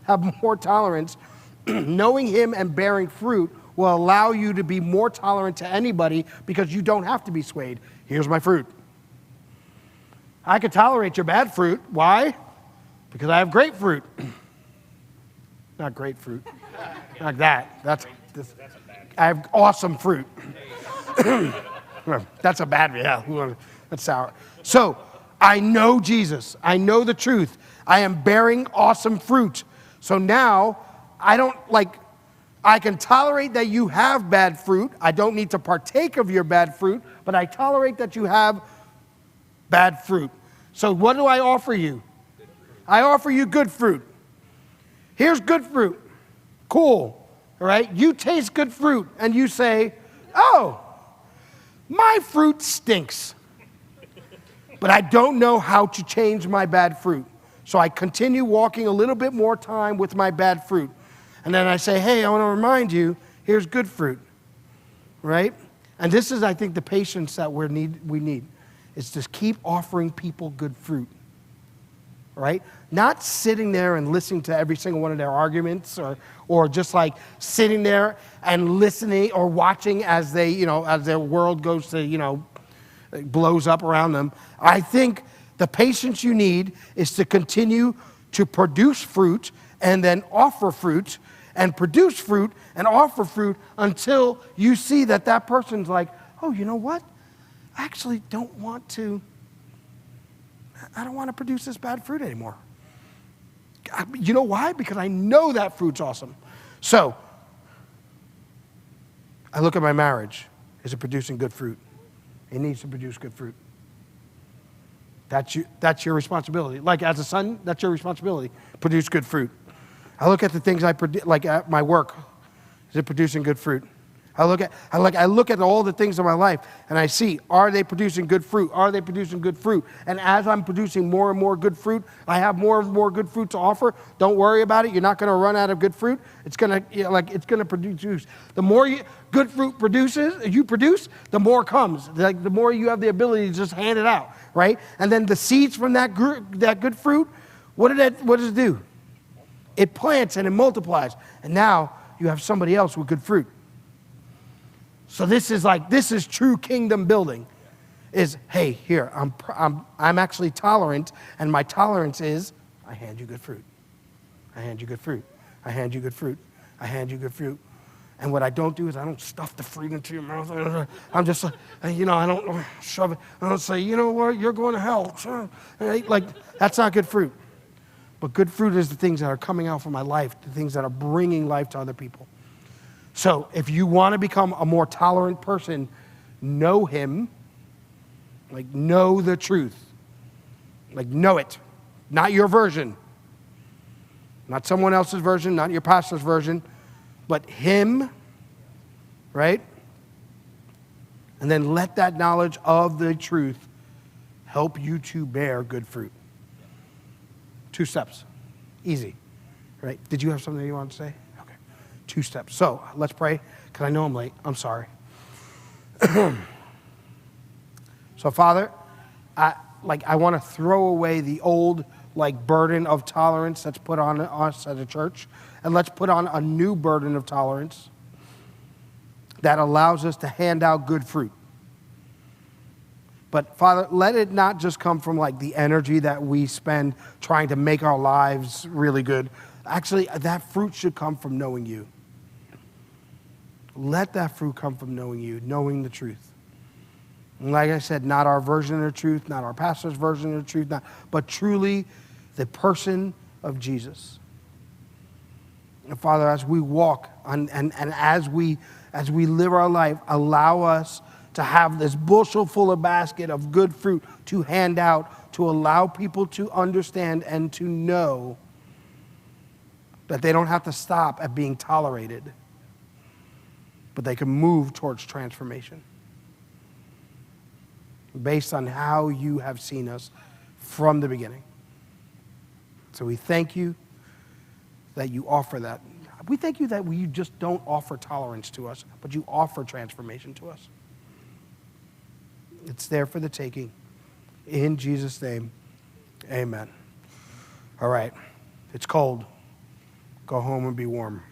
have more tolerance, knowing him and bearing fruit will allow you to be more tolerant to anybody because you don't have to be swayed. Here's my fruit. I could tolerate your bad fruit. Why? Because I have grapefruit. Not grapefruit. Like that. I have awesome fruit. That's a bad, yeah. That's sour. So I know Jesus. I know the truth. I am bearing awesome fruit. So now I can tolerate that you have bad fruit. I don't need to partake of your bad fruit, but I tolerate that you have bad fruit. So what do I offer you? I offer you good fruit. Here's good fruit. Cool. All right? You taste good fruit and you say, oh, my fruit stinks. But I don't know how to change my bad fruit. So I continue walking a little bit more time with my bad fruit. And then I say, hey, I want to remind you, here's good fruit, right? And this is, I think, the patience that we need. It's just keep offering people good fruit, right? Not sitting there and listening to every single one of their arguments or just like sitting there and listening or watching as as their world goes to, blows up around them. I think the patience you need is to continue to produce fruit and then offer fruit and produce fruit and offer fruit until you see that person's like, oh, you know what? I actually don't want to produce this bad fruit anymore. You know why? Because I know that fruit's awesome. So I look at my marriage. Is it producing good fruit? It needs to produce good fruit. That's your responsibility. Like as a son, that's your responsibility. Produce good fruit. I look at the things like at my work. Is it producing good fruit? I look at all the things in my life and I see, are they producing good fruit? Are they producing good fruit? And as I'm producing more and more good fruit, I have more and more good fruit to offer. Don't worry about it. You're not going to run out of good fruit. It's going to produce. The more good fruit you produce, the more comes. Like the more you have the ability to just hand it out, right? And then the seeds from that good fruit, what does it do? It plants and it multiplies. And now you have somebody else with good fruit. So this is true kingdom building. Is, hey, here, I'm actually tolerant, and my tolerance is I hand you good fruit. I hand you good fruit. I hand you good fruit. I hand you good fruit. And what I don't do is I don't stuff the fruit into your mouth. I'm just, I don't shove it. I don't say, you know what, you're going to hell. Like, that's not good fruit. But good fruit is the things that are coming out from my life, the things that are bringing life to other people. So if you want to become a more tolerant person, know him, like know the truth. Like know it, not your version. Not someone else's version, not your pastor's version, but him, right? And then let that knowledge of the truth help you to bear good fruit. 2 steps. Easy. Right? Did you have something you wanted to say? Okay. 2 steps. So let's pray, because I know I'm late. I'm sorry. So, Father, I want to throw away the old burden of tolerance that's put on us as a church, and let's put on a new burden of tolerance that allows us to hand out good fruit. But Father, let it not just come from the energy that we spend trying to make our lives really good. Actually, that fruit should come from knowing you. Let that fruit come from knowing you, knowing the truth. And like I said, not our version of the truth, not our pastor's version of the truth, but truly the person of Jesus. And Father, as we walk and as we live our life, allow us to have this bushel full of basket of good fruit to hand out, to allow people to understand and to know that they don't have to stop at being tolerated, but they can move towards transformation based on how you have seen us from the beginning. So we thank you that you offer that. We thank you that you just don't offer tolerance to us, but you offer transformation to us. It's there for the taking. In Jesus' name, amen. All right. It's cold. Go home and be warm.